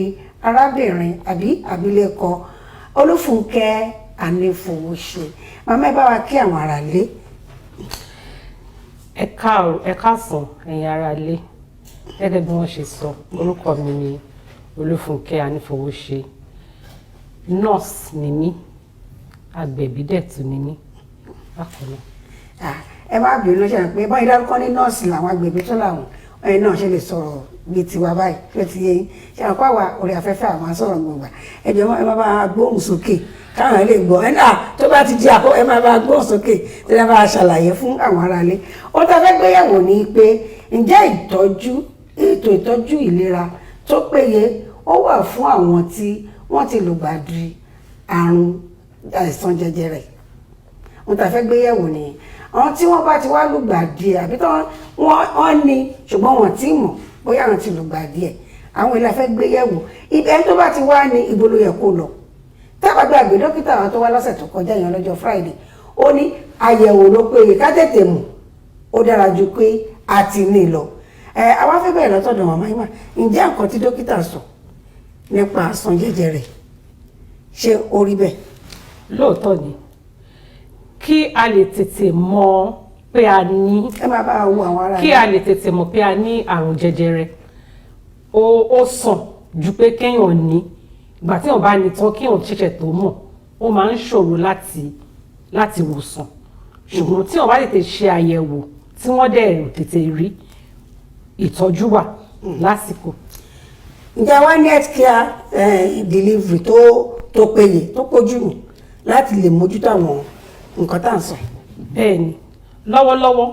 arábìnrin àbí abilékọ Olúfúnkẹ́ Anífowóṣe màmá ẹ bá wa kí àwọn ará lé. ẹ káàsán ẹ̀yin ará lé gẹ́gẹ́ bí wọ́n ṣe sọ orúkọ mi ni Olúfúnkẹ́ Anífowóṣe nọ́ọ̀sì ni mí agbẹ̀bí dẹ̀ tún ni mí bákan náà. ẹ má bínú ṣe pé báyìí dárúkọ ní nọ́ọ̀sì làwọn agbègbè tó làwọn ẹni náà ṣe lè sọ̀rọ̀ bíi tiwa báyìí tó ti yé yín ṣe àpá wa orí afẹ́fẹ́ àwọn sọ̀rọ̀ gbọ̀ngbà ẹjọ́ ẹ má bá gbóhùn sókè káwọn lè gbọ́ ẹ náà tó bá ti di àkó ẹ má bá gbóhùn sókè tó lè bá ṣàlàyé fún àwọn aráalé ó tá fẹ́ gbéyàwó ní pé ǹjẹ́ ètò ìtọ́jú ìlera tó péye ó wà fún àwọn tí wọ́n ti lùgbàdì àrùn àìsàn jẹjẹrẹ ó tá fẹ́ gbéyàwó nìyẹn àwọn tí wọ́n bá ti wá lùgbàdì àbí tí wọ́n ní ṣùgbọ́n wọ́n ti mọ̀ bóyá àwọn ti lùgbàdì ẹ̀ àwọn ilé afẹ́ gbéyẹ̀wò ẹni tó bá ti wá ní ibo ló yẹ kó lọ tábàgbé àgbẹ̀ dókítà àwọn tó wá lọ́sẹ̀ tó kọjá yẹn lọ́jọ́ Friday ó ní àyẹ̀wò ló péye ká tètè mọ̀ ó dára ju pé a ti ní lọ àwa fẹ́ bẹ̀rẹ̀ lọ́tọ̀dọ̀ màmá yìí mà ǹjẹ́ nǹkan tí dókítà sọ nípa àìsàn jẹjẹrẹ ṣé ó rí bẹ́ẹ̀. lóòótọ́ ni kí a lè tètè mọ̀ pé a ní ẹ máa bá wo àwọn ará kí a lè tètè mọ̀ pé a ní àrùn jẹjẹrẹ ó sàn ju pé kéèyàn ní ìgbà tí wọ́n bá ní tán kéèyàn ṣẹ̀ṣẹ̀ tó mọ̀ ó máa ń ṣòro láti wòsàn ṣùgbọ́n tí wọ́n bá tètè ṣe àyẹ̀wò tí wọ́n dẹ̀ tètè rí ìtọ́jú wà lásìkò. ǹjẹ́ wá ní healthcare delivery tó péye tó pójú láti lè mójútó àwọn nǹkan tá à ń sọ. bẹ́ẹ̀ni lọ́wọ́lọ́wọ́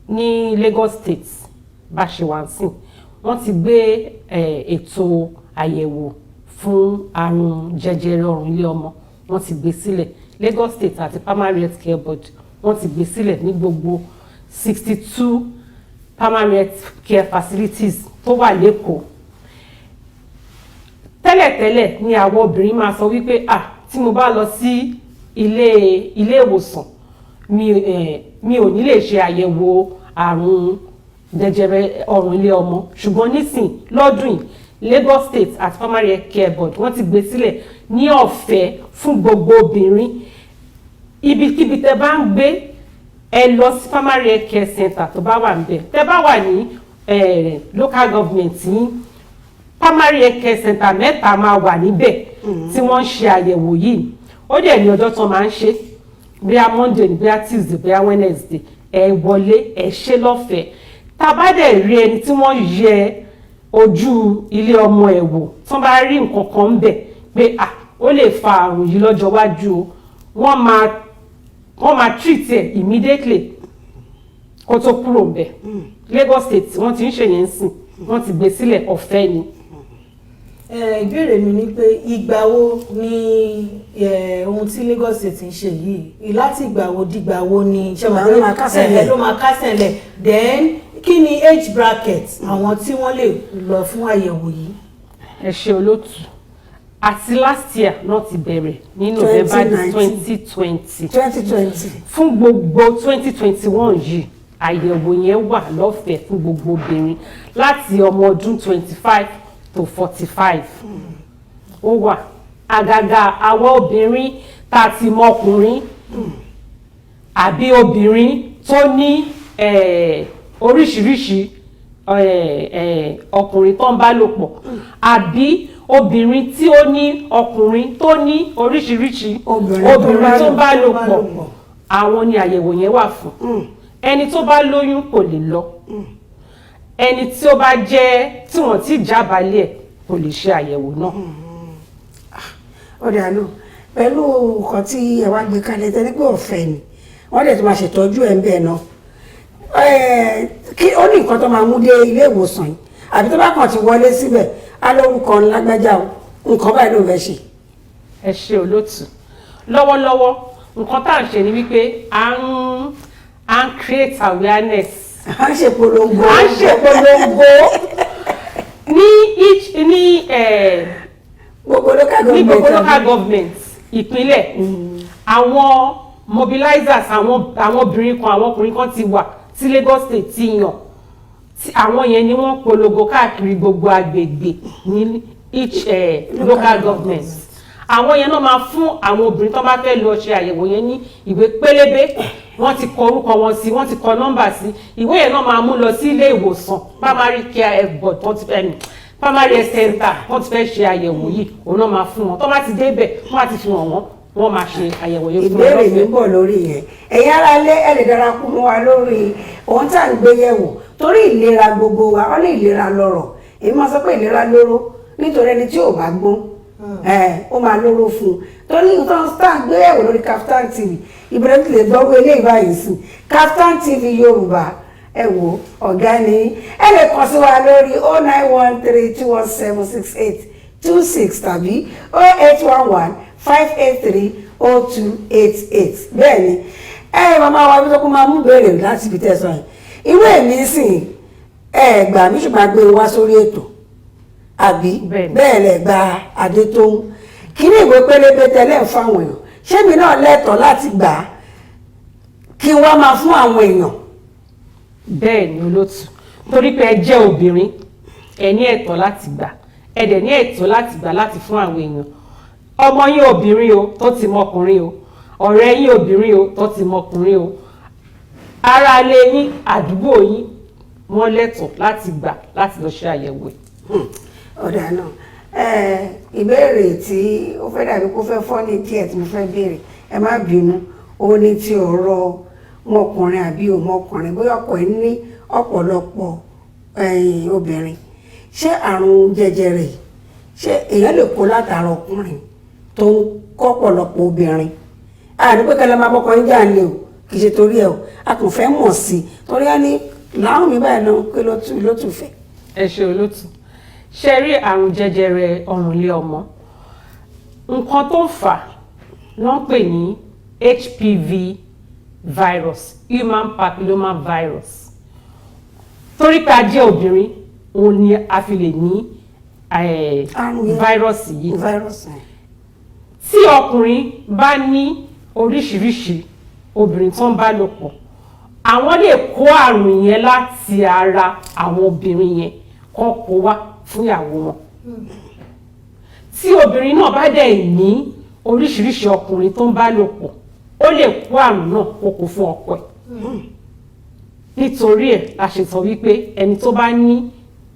ní Lagos State bá ṣe wà sí wọ́n ti gbé ètò àyẹ̀wò fún àrùn jẹjẹrẹ ọrùn ilé ọmọ wọ́n ti gbé sílẹ̀ Lagos State àti Primary Health Care Board wọ́n ti gbé sílẹ̀ ní gbogbo 62 primary health care facilities tó wà lẹ́kọ̀ọ́. tẹ́lẹ̀tẹ́lẹ̀ ni àwọn obìnrin máa sọ wípé tí mo bá lọ sí ilé ìwòsàn mi ò ní lè ṣe àyẹ̀wò àrùn jẹjẹrẹ ọrùn ilé ọmọ ṣùgbọ́n nísìn lọ́dún yìí Lagos State àti Primary Health Care Board wọ́n ti gbé sílẹ̀ ní ọ̀fẹ́ fún gbogbo obìnrin ibikíbi tẹ́ bá ń gbé ẹ lọ sí Primary Health Care Center tó bá wà níbẹ̀ tẹ́ bá wà ní local government yín Primary Health Care Center mẹ́ta máa wà níbẹ̀ tí wọ́n ń ṣe àyẹ̀wò yìí ó dẹ̀ ní ọjọ́ tó máa ń ṣe bóyá Monday bóyá Tuesday bóyá Wednesday ẹ wọlé ẹ ṣe lọ́fẹ̀ẹ́ tá bá dẹ̀ rí ẹni tí wọ́n yẹ ojú ilé ọmọ ẹ̀ wò tí wọ́n bá rí nǹkan kan ń bẹ̀ pé ó lè fa àrùn yìí lọ́jọ́ iwájú o wọ́n máa treat ẹ̀ immediately kó tó kúrò ń bẹ̀. Lagos State wọ́n ti ń ṣe yẹn sìn wọ́n ti gbé sílẹ̀ ọ̀fẹ́ ni. Ìbéèrè mi ni pé ìgbà wo ni ohun tí Lagos State ń ṣe yìí láti ìgbà wo dìgbà wo ni ló máa kásẹ̀ lẹ̀ then kí ni age bracket àwọn tí wọ́n lè lọ fún àyẹ̀wò yìí? Ẹ ṣé olóòtú àti last year náà ti bẹ̀rẹ̀ ní November 2020 fún gbogbo 2021 yìí àyẹ̀wò yẹn wà lọ́fẹ̀ẹ́ fún gbogbo obìnrin láti ọmọ ọdún 25 to 45 ó wà àgàgà àwọn obìnrin tá a ti mọ ọkùnrin àbí obìnrin tó ní oríṣiríṣi ọkùnrin tó ń bá lò pọ̀ àbí obìnrin tí ó ní ọkùnrin tó ní oríṣiríṣi obìnrin tó ń bá lò pọ̀ àwọn ni àyẹ̀wò yẹn wà fún. Ẹni tó bá lóyún kò lè lọ ẹni tí ó bá jẹ́ tí wọ́n ti jábàálẹ̀ kò lè ṣe àyẹ̀wò náà. Ó dà náà pẹ̀lú nǹkan tí ẹ wá gbé kalẹ̀ tẹ́lẹ̀ pé ọ̀fẹ́ ni wọ́n dẹ̀ tó máa ṣètọ́jú ẹ̀ ń bẹ̀ náà kí ó ní nǹkan tó máa mú dé ilé ìwòsàn yìí àbí tó bá kàn ti wọlé síbẹ̀ á lórúkọ lágbájá nǹkan báyìí ló fẹ́ ṣe. Ẹ ṣé olóòtú lọ́wọ́lọ́wọ́ nǹkan tá à ń ṣe ni wípé à ń create awareness. À ń ṣe polongo. ní gbogbo local government ìpínlẹ̀ àwọn mobilizers àwọn obìnrin kan àwọn ọkùnrin kan ti wà tí Lagos State ti yàn àwọn yẹn ni wọ́n polongo káàkiri gbogbo agbègbè ní each local government. Àwọn yẹn náà máa fún àwọn obìnrin tó bá fẹ́ lọ ṣe àyẹ̀wò yẹn ní ìwé pélébé wọ́n ti kọ orúkọ wọn sí wọ́n ti kọ nọ́mbà sí ìwé yẹn náà máa mú lọ sí ilé ìwòsàn primary care board tó ti fẹ́ primary center wọ́n ti fẹ́ ṣe àyẹ̀wò yìí òun náà máa fún wọn tó bá ti débẹ̀ wọ́n á ti fi hàn wọ́n máa ṣe àyẹ̀wò yẹn. Ìbéèrè mi ń bọ̀ lórí yẹn ẹ̀yin ará ilé ẹ lè darapọ̀ mọ́ wa lórí ohun tá à ń gbé yẹ̀wò torí ìlera gbogbo wa ó ní ìlera lọ́rọ̀ èyí máa sọ pé ìlera lóró nítorí ẹni tí ò bá gbọ́n ó máa lóró fún un torí nǹkan tá gbé ẹ̀wò lórí Kaftan TV ìbẹ̀rẹ̀ tí lè gbọ́wọ́ eléyìí báyìí sí Kaftan TV Yorùbá ẹ wò ọ̀gá ni ẹ lè kàn sí wa lórí 09132176826 tàbí 08115830288 bẹ́ẹ̀ ni màmá wa bí tó kún máa mú béèrè láti fi tẹ̀sán yìí irú èmi sìn gbà mí ṣùgbọ́n gbé wá sórí ètò àbí bẹ́ẹ̀ lẹ̀ gba Adétóun kí ní ìwé pélébé tẹ́lẹ̀ fáwọn èèyàn ṣé mi náà lẹ́tọ̀ọ́ láti gbà á kí wọ́n máa fún àwọn èèyàn. Bẹ́ẹ̀ ni olóòtú torí pé ẹ jẹ́ obìnrin ẹ ní ẹ̀tọ́ láti gbà ẹ dẹ̀ ní ẹ̀tọ́ láti gbà láti fún àwọn èèyàn ọmọ yín obìnrin o tó ti mọkùnrin o ọ̀rẹ́ yín obìnrin o tó ti mọkùnrin o ará ilé yín àdúgbò yín wọ́n lẹ́tọ̀ọ́ láti gbà láti lọ ṣe àyẹ̀wò ẹ̀. Ọ̀dà náà ìbéèrè tí ó fẹ́ dàbí kó fẹ́ fọ́ ní díẹ̀ tí mo fẹ́ béèrè ẹ má bínú ó ní ti ọ̀rọ̀ mọkùnrin àbí òmọkùnrin bóyá ọkọ ẹ ní ọ̀pọ̀lọpọ̀ obìnrin ṣé àrùn jẹjẹrẹ ṣé èèyàn lè kó látara ọkùnrin tó ń kọ́ ọ̀pọ̀lọpọ̀ obìnrin àdúgbò kẹlẹ́ máa bọ́kọ yín jà ní o kì í ṣe torí ẹ o a kò fẹ́ mọ̀ sí torí á ní láwọn mi báyìí náà pé ló tún fẹ́. Ẹ ṣé olóòtú ṣe rí àrùn jẹjẹrẹ ọrùn ilé ọmọ nǹkan tó fà ló ń pè ní HPV virus human papilloma virus torí pé a jẹ́ obìnrin òun ni a fi lè ní virus yìí tí ọkùnrin bá ní oríṣiríṣi obìnrin tó ń bá lò pọ̀ àwọn lè kó àrùn yẹn láti ara àwọn obìnrin yẹn kó kó wá fún ìyàwó wọn tí obìnrin náà bá dẹ̀ ní oríṣiríṣi ọkùnrin tó ń bá lò pọ̀ ó lè kó àrùn náà kó kó fún ọkọ ẹ̀ nítorí ẹ̀ la ṣe sọ wípé ẹni tó bá ní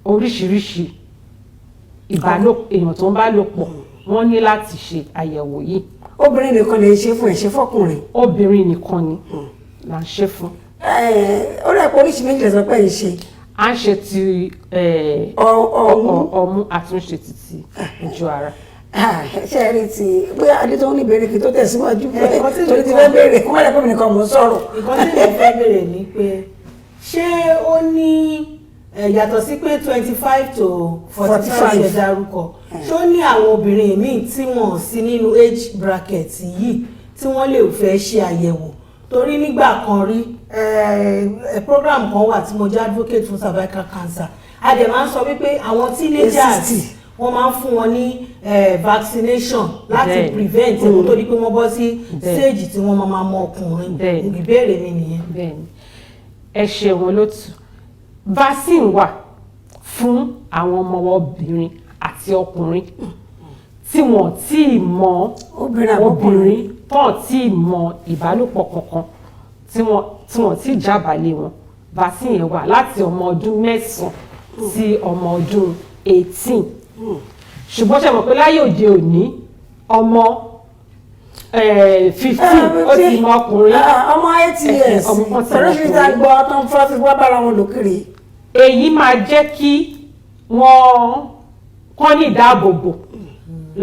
oríṣiríṣi ìbálòpọ̀ èèyàn tó ń bá lò pọ̀ wọ́n ní láti ṣe àyẹ̀wò yìí. Obìnrin nìkan lè ṣe fún ẹ̀ ṣe fọkùnrin. Obìnrin nìkan ni là ń ṣe fún. Ó rẹ̀ pé oríṣi méjì lè sọ pé ẹ̀ ń ṣe. À ń ṣe ti ọmú àtúnṣe títí ojú ara. ṣe rí ti bóyá adé tó ń ní ìbéèrè kí tó tẹ̀síwájú torí ti fẹ́ béèrè kó má lè pẹ́ mi nìkan mò ń sọ̀rọ̀. nǹkan tí mo fẹ́ béèrè ni pé ṣé ó ní yàtọ̀ sí pé 25 to 45 ṣe dárúkọ ṣé ó ní àwọn obìnrin míì tí wọ́n sí nínú age bracket yìí tí wọ́n lè fẹ́ ṣe àyẹ̀wò torí nígbà kan rí program kan wà tí mo jẹ́ advocate fún cervical cancer a dẹ̀ máa ń sọ wípé àwọn teenagers wọ́n máa ń fún wọn ní vaccination láti prevent ẹ̀kọ́ tó di pé wọ́n bọ́ sí stage tí wọ́n máa mọ ọkùnrin ìbéèrè mi nìyẹn. bẹ́ẹ̀ni ẹ ṣeun olótù vaccine wà fún àwọn ọmọ obìnrin àti ọkùnrin tí wọ́n tí ì mọ obìnrin tó tí ì mọ ìbálòpọ̀ kankan tí wọ́n tí ì jábàálẹ̀ wọn vaccine yẹn wà láti ọmọ ọdún 9 sí ọmọ ọdún 18 ṣùgbọ́n ṣe mọ̀ pé láyé òde òní ọmọ 15 ó ti mọ ọkùnrin ọmọ 8 years tẹ̀lifíṣà gbọ́ tó ń fọ́ fi wá bára wọn lókèrè. èyí máa jẹ́ kí wọ́n kọ́ ní ìdáàbòbò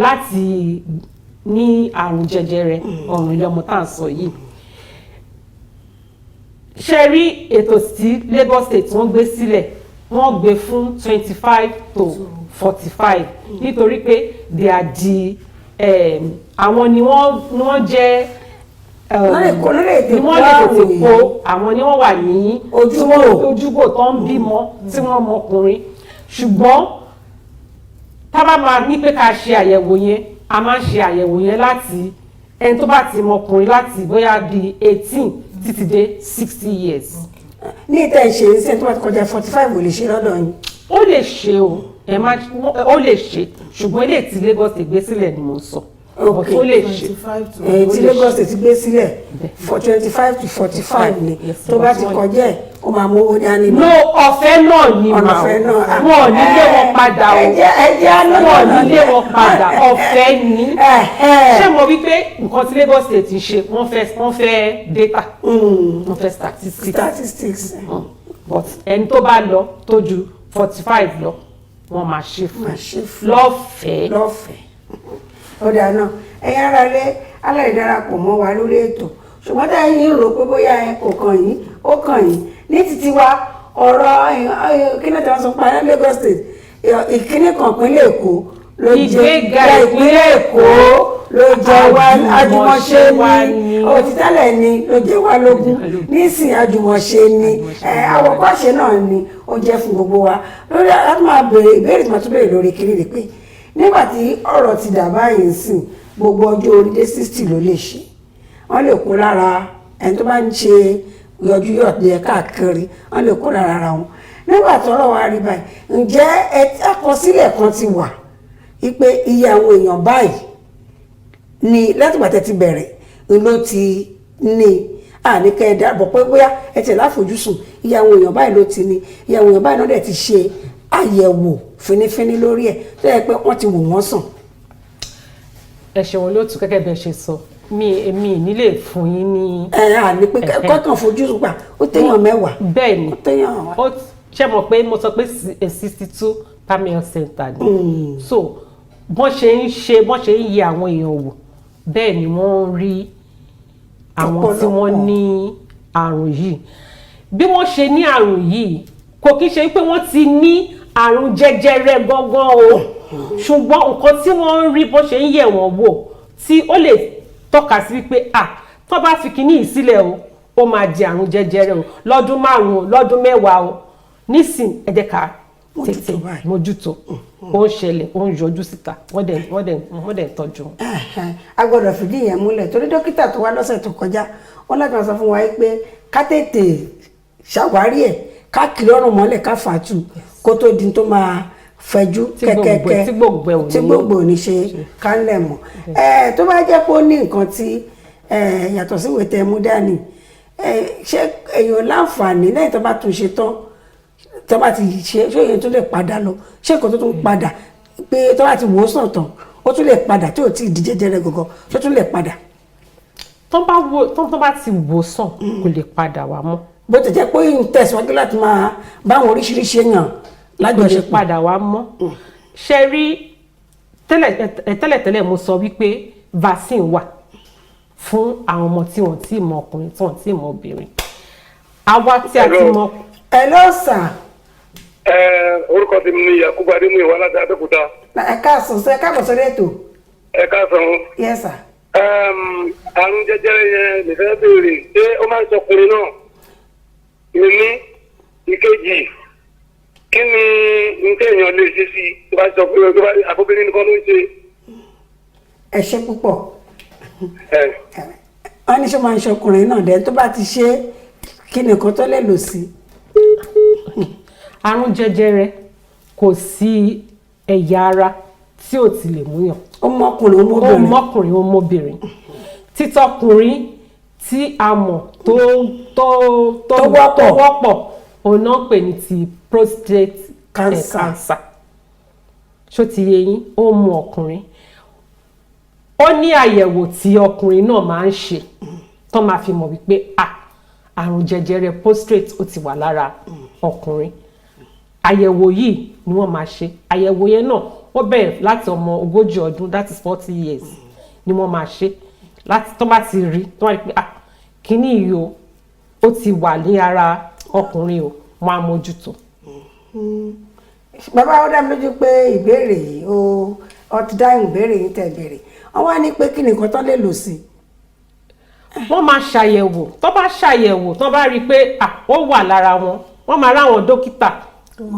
láti ní àrùn jẹjẹrẹ ọrùn ilé ọmọ tá à ń sọ yìí. ṣe rí ètò tí Lagos State wọ́n gbé sílẹ̀ wọ́n gbé fún 25 to 45 nítorí pé they are the àwọn ni wọ́n jẹ́ ni wọ́n lè tètè kó àwọn ni wọ́n wà ní ojúbò tó ń bímọ tí wọ́n mọ ọkùnrin ṣùgbọ́n tá bá máa ní pé ká ṣe àyẹ̀wò yẹn a máa ń ṣe àyẹ̀wò yẹn láti ẹni tó bá ti mọ ọkùnrin láti bóyá di 18 títí dé 60 years. ní ìtẹ̀ ìṣe ní sẹ́ni tó bá ti kọjá 45 ò lè ṣe lọ́dọ̀ yín. ó lè ṣe o ó lè ṣe ṣùgbọ́n ilé tí Lagos ti gbé sílẹ̀ ni mo ń sọ ó lè ṣe tí Lagos ti gbé sílẹ̀ for 25 to 45 ni tó bá ti kọjá ẹ̀ ó máa mú owó dání. no ọ̀fẹ́ náà ni mà wọn ò ní lé wọn padà o wọn ò ní lé wọn padà ọ̀fẹ́ ni ṣé mo wí pé nǹkan tí Lagos State ń ṣe wọ́n fẹ́ data wọ́n fẹ́ statistics but ẹni tó bá lọ tó ju 45 lọ wọ́n máa ṣe fún lọ́fẹ̀ẹ́. ó dáa náà ẹ̀yin ara lé aláìdarapọ̀ mọ́ wa lórí ètò ṣùgbọ́n tá ẹ̀yin rò pé bóyá ẹ kò kàn yín ó kàn yín ní títí wa ọ̀rọ̀ kíní tí wọ́n sọ pa ní Lagos State ìkíní kan ìpínlẹ̀ Èkó ló jẹ́ ìpínlẹ̀ Èkó ló jẹ́ wá àjùmọ̀ṣe ní òtítẹ́lẹ̀ ni ló jẹ́ wá lógún nísìn àjùmọ̀ṣe ní àwòkọ́ṣe náà ni ó jẹ́ fún gbogbo wa lórí láti máa béèrè ìbéèrè tí wọ́n tún béèrè lórí kiri rẹ̀ pé nígbà tí ọ̀rọ̀ ti dà báyìí sìn gbogbo ọjọ́ orí dé 60 ló lè ṣe wọ́n lè kó lára ẹni tó bá ń ṣe yọjú yọ̀dẹ̀ káàkiri wọ́n lè kó lára ara wọn nígbà tí ọ̀rọ̀ wa rí báyìí ǹjẹ́ àkọsílẹ̀ kan ti wà wípé iye àwọn èèyàn báyìí ni látìgbà tẹ́ ti bẹ̀rẹ̀ ló ti ní àníkẹ́ ẹ̀dá bọ̀ pé bóyá ẹ tẹ̀ láfojúsùn iye àwọn èèyàn báyìí ló ti ní iye àwọn èèyàn báyìí náà dẹ̀ ti ṣe àyẹ̀wò fínífíní lórí ẹ̀ tó yẹ pé wọ́n ti wò wọ́n sàn. ẹ ṣeun olóòtú gẹ́gẹ́ bí ẹ ṣe sọ èmi nílé fún yín ní. àní pé kọ́kàn fojú gbà ó téèyàn mẹ́wàá. bẹ́ẹ̀ ni ó ṣe mọ̀ pé mo sọ pé 62 primary health center ni so bọ́n ṣe ń yẹ àwọn èèyàn wò bẹ́ẹ̀ ni wọ́n rí àwọn tí wọ́n ní àrùn yìí bí wọ́n ṣe ní àrùn yìí kò kí ṣe pé wọ́n ti ní àrùn jẹjẹrẹ gangan o ṣùgbọ́n nǹkan tí wọ́n ń rí bó ṣe ń yẹ̀ wọ́n wò tí ó lè tọ́ka sí pé tó bá fi kíní yìí sílẹ̀ o ó máa di àrùn jẹjẹrẹ o lọ́dún 5 o lọ́dún 10 o nísìn ẹ jẹ́ ká tètè mójútó ó ń ṣẹlẹ̀ ó ń yọjú síta wọ́n dẹ̀ tọ́jú. a gbọ́dọ̀ fìdí yẹn múlẹ̀ torí dókítà tó wá lọ́sẹ̀ tó kọjá wọ́n láti máa sọ fún wa pé ká tètè ṣàwárí ẹ̀ ká kiri ọrùn mọ́lẹ̀ ká fàtú kó tó di tó máa fẹjú kẹ́kẹ́kẹ́ tí gbogbo ò ní ṣe kánlẹ̀ mọ́ tó bá jẹ́ pé ó ní nǹkan tí yàtọ̀ sí ìwé tẹ mú dání ṣé èèyàn láǹfààní lẹ́yìn tó bá tún ṣe tán tó bá ti ṣe ṣé èèyàn tó lè padà lọ ṣé nǹkan tó tún padà pé tó bá ti wò ó sàn tán ó tún lè padà tí ò tí ì di jẹjẹrẹ gọgọ tó tún lè padà. tó bá ti wò sàn kò lè padà wá mọ́. bó ti jẹ́ pé ń tẹ̀síwájú láti máa báwọn oríṣiríṣi èèyàn lájọṣepọ̀. kò lè padà wá mọ́. ṣe rí tẹ́lẹ̀tẹ́lẹ̀ mo sọ wípé vaccine wà fún àwọn ọmọ tí wọ́n ti mọ ọkùnrin tí wọ́n ti mọ obìnrin àwa tí a ti mọ. hello sir. orúkọ tèmi ni Yakubu Adémúyìwá láti Abẹ́òkúta. ẹ káàsán sọ ẹ káàbọ̀ sórí ètò. ẹ káàsán. yes sir. àrùn jẹjẹrẹ yẹn nìfẹ́ béèrè ṣé ó máa ń sọkùnrin náà ìní ìkejì kí ni nǹkan èèyàn lè ṣe sí tó bá sọ pé àbóbìnrin nìkan ló ń ṣe. ẹ ṣe púpọ̀ wọ́n ní ṣe máa ń ṣọkùnrin náà dẹ̀ tó bá ti ṣe kí nìkan tó lè lò sí. àrùn jẹjẹrẹ kò sí ẹ̀yà ara tí ò ti lè múyàn. ọmọkùnrin ọmọbìnrin. ọmọkùnrin ọmọbìnrin títọkùnrin tí a mọ̀ tó wọ́pọ̀ òun náà pè ní ti prostate cancer ṣó ti yé yín ó mú ọkùnrin ó ní àyẹ̀wò tí ọkùnrin náà máa ń ṣe tó máa fi mọ̀ wípé àrùn jẹjẹrẹ prostate ó ti wà lára ọkùnrin àyẹ̀wò yìí ni wọ́n máa ṣe àyẹ̀wò yẹn náà ó bẹ̀rẹ̀ láti ọmọ 40 ọdún that is 40 years ni wọ́n máa ṣe láti tó bá ti rí tó bá rí pé kíní yìí ó ti wà ní ara ọkùnrin o wọ́n á mójútó. bàbá ó dá mi lójú pé ìbéèrè yìí ó ti dáhùn ìbéèrè yìí tẹ̀ béèrè wọ́n wá ní pé kí nìkan tó lè lò sí. wọ́n máa ṣàyẹ̀wò tó bá ṣàyẹ̀wò tó bá rí i pé ó wà lára wọn wọ́n máa ráwọn dókítà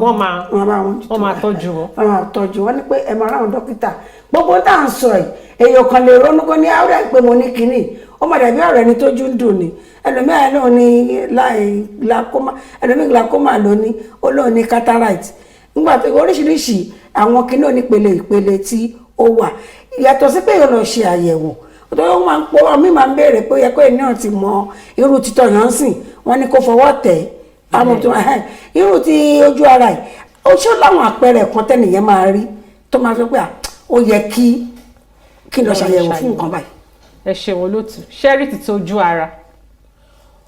wọ́n máa tọ́jú wọn. wọ́n máa tọ́jú wọn ní pé ẹ máa ráwọn dókítà gbogbo tá à ń sọ yìí èèyàn kan lè ronú kó ní àwòrán pé mo ní kinní ó mọ̀ dàbí ọ̀rẹ́ ni tójú ń dùn ni ẹlòmíràn ló ní glaucoma ẹlòmíràn glaucoma ló ní ó lóun ní cataract nígbà tó oríṣiríṣi àwọn kinní onípele ìpele tí ó wà yàtọ̀ sí pé èèyàn lọ ṣe àyẹ̀wò tó yẹ máa ń pọ̀ mí máa ń béèrè pé ó yẹ kó ènìyàn ti mọ irú títọ̀ yàn sìn wọ́n ní kó fọwọ́ tẹ̀ àmọ́ tó irú ti ojú ara yìí ó ṣó láwọn àpẹẹrẹ kan tẹ́nìyẹn máa rí tó máa sọ pé ó yẹ kí n lọ ṣàyẹ̀wò fún nǹkan báyìí. ẹ ṣeun olóòtú ṣẹ́rí ti ojú ara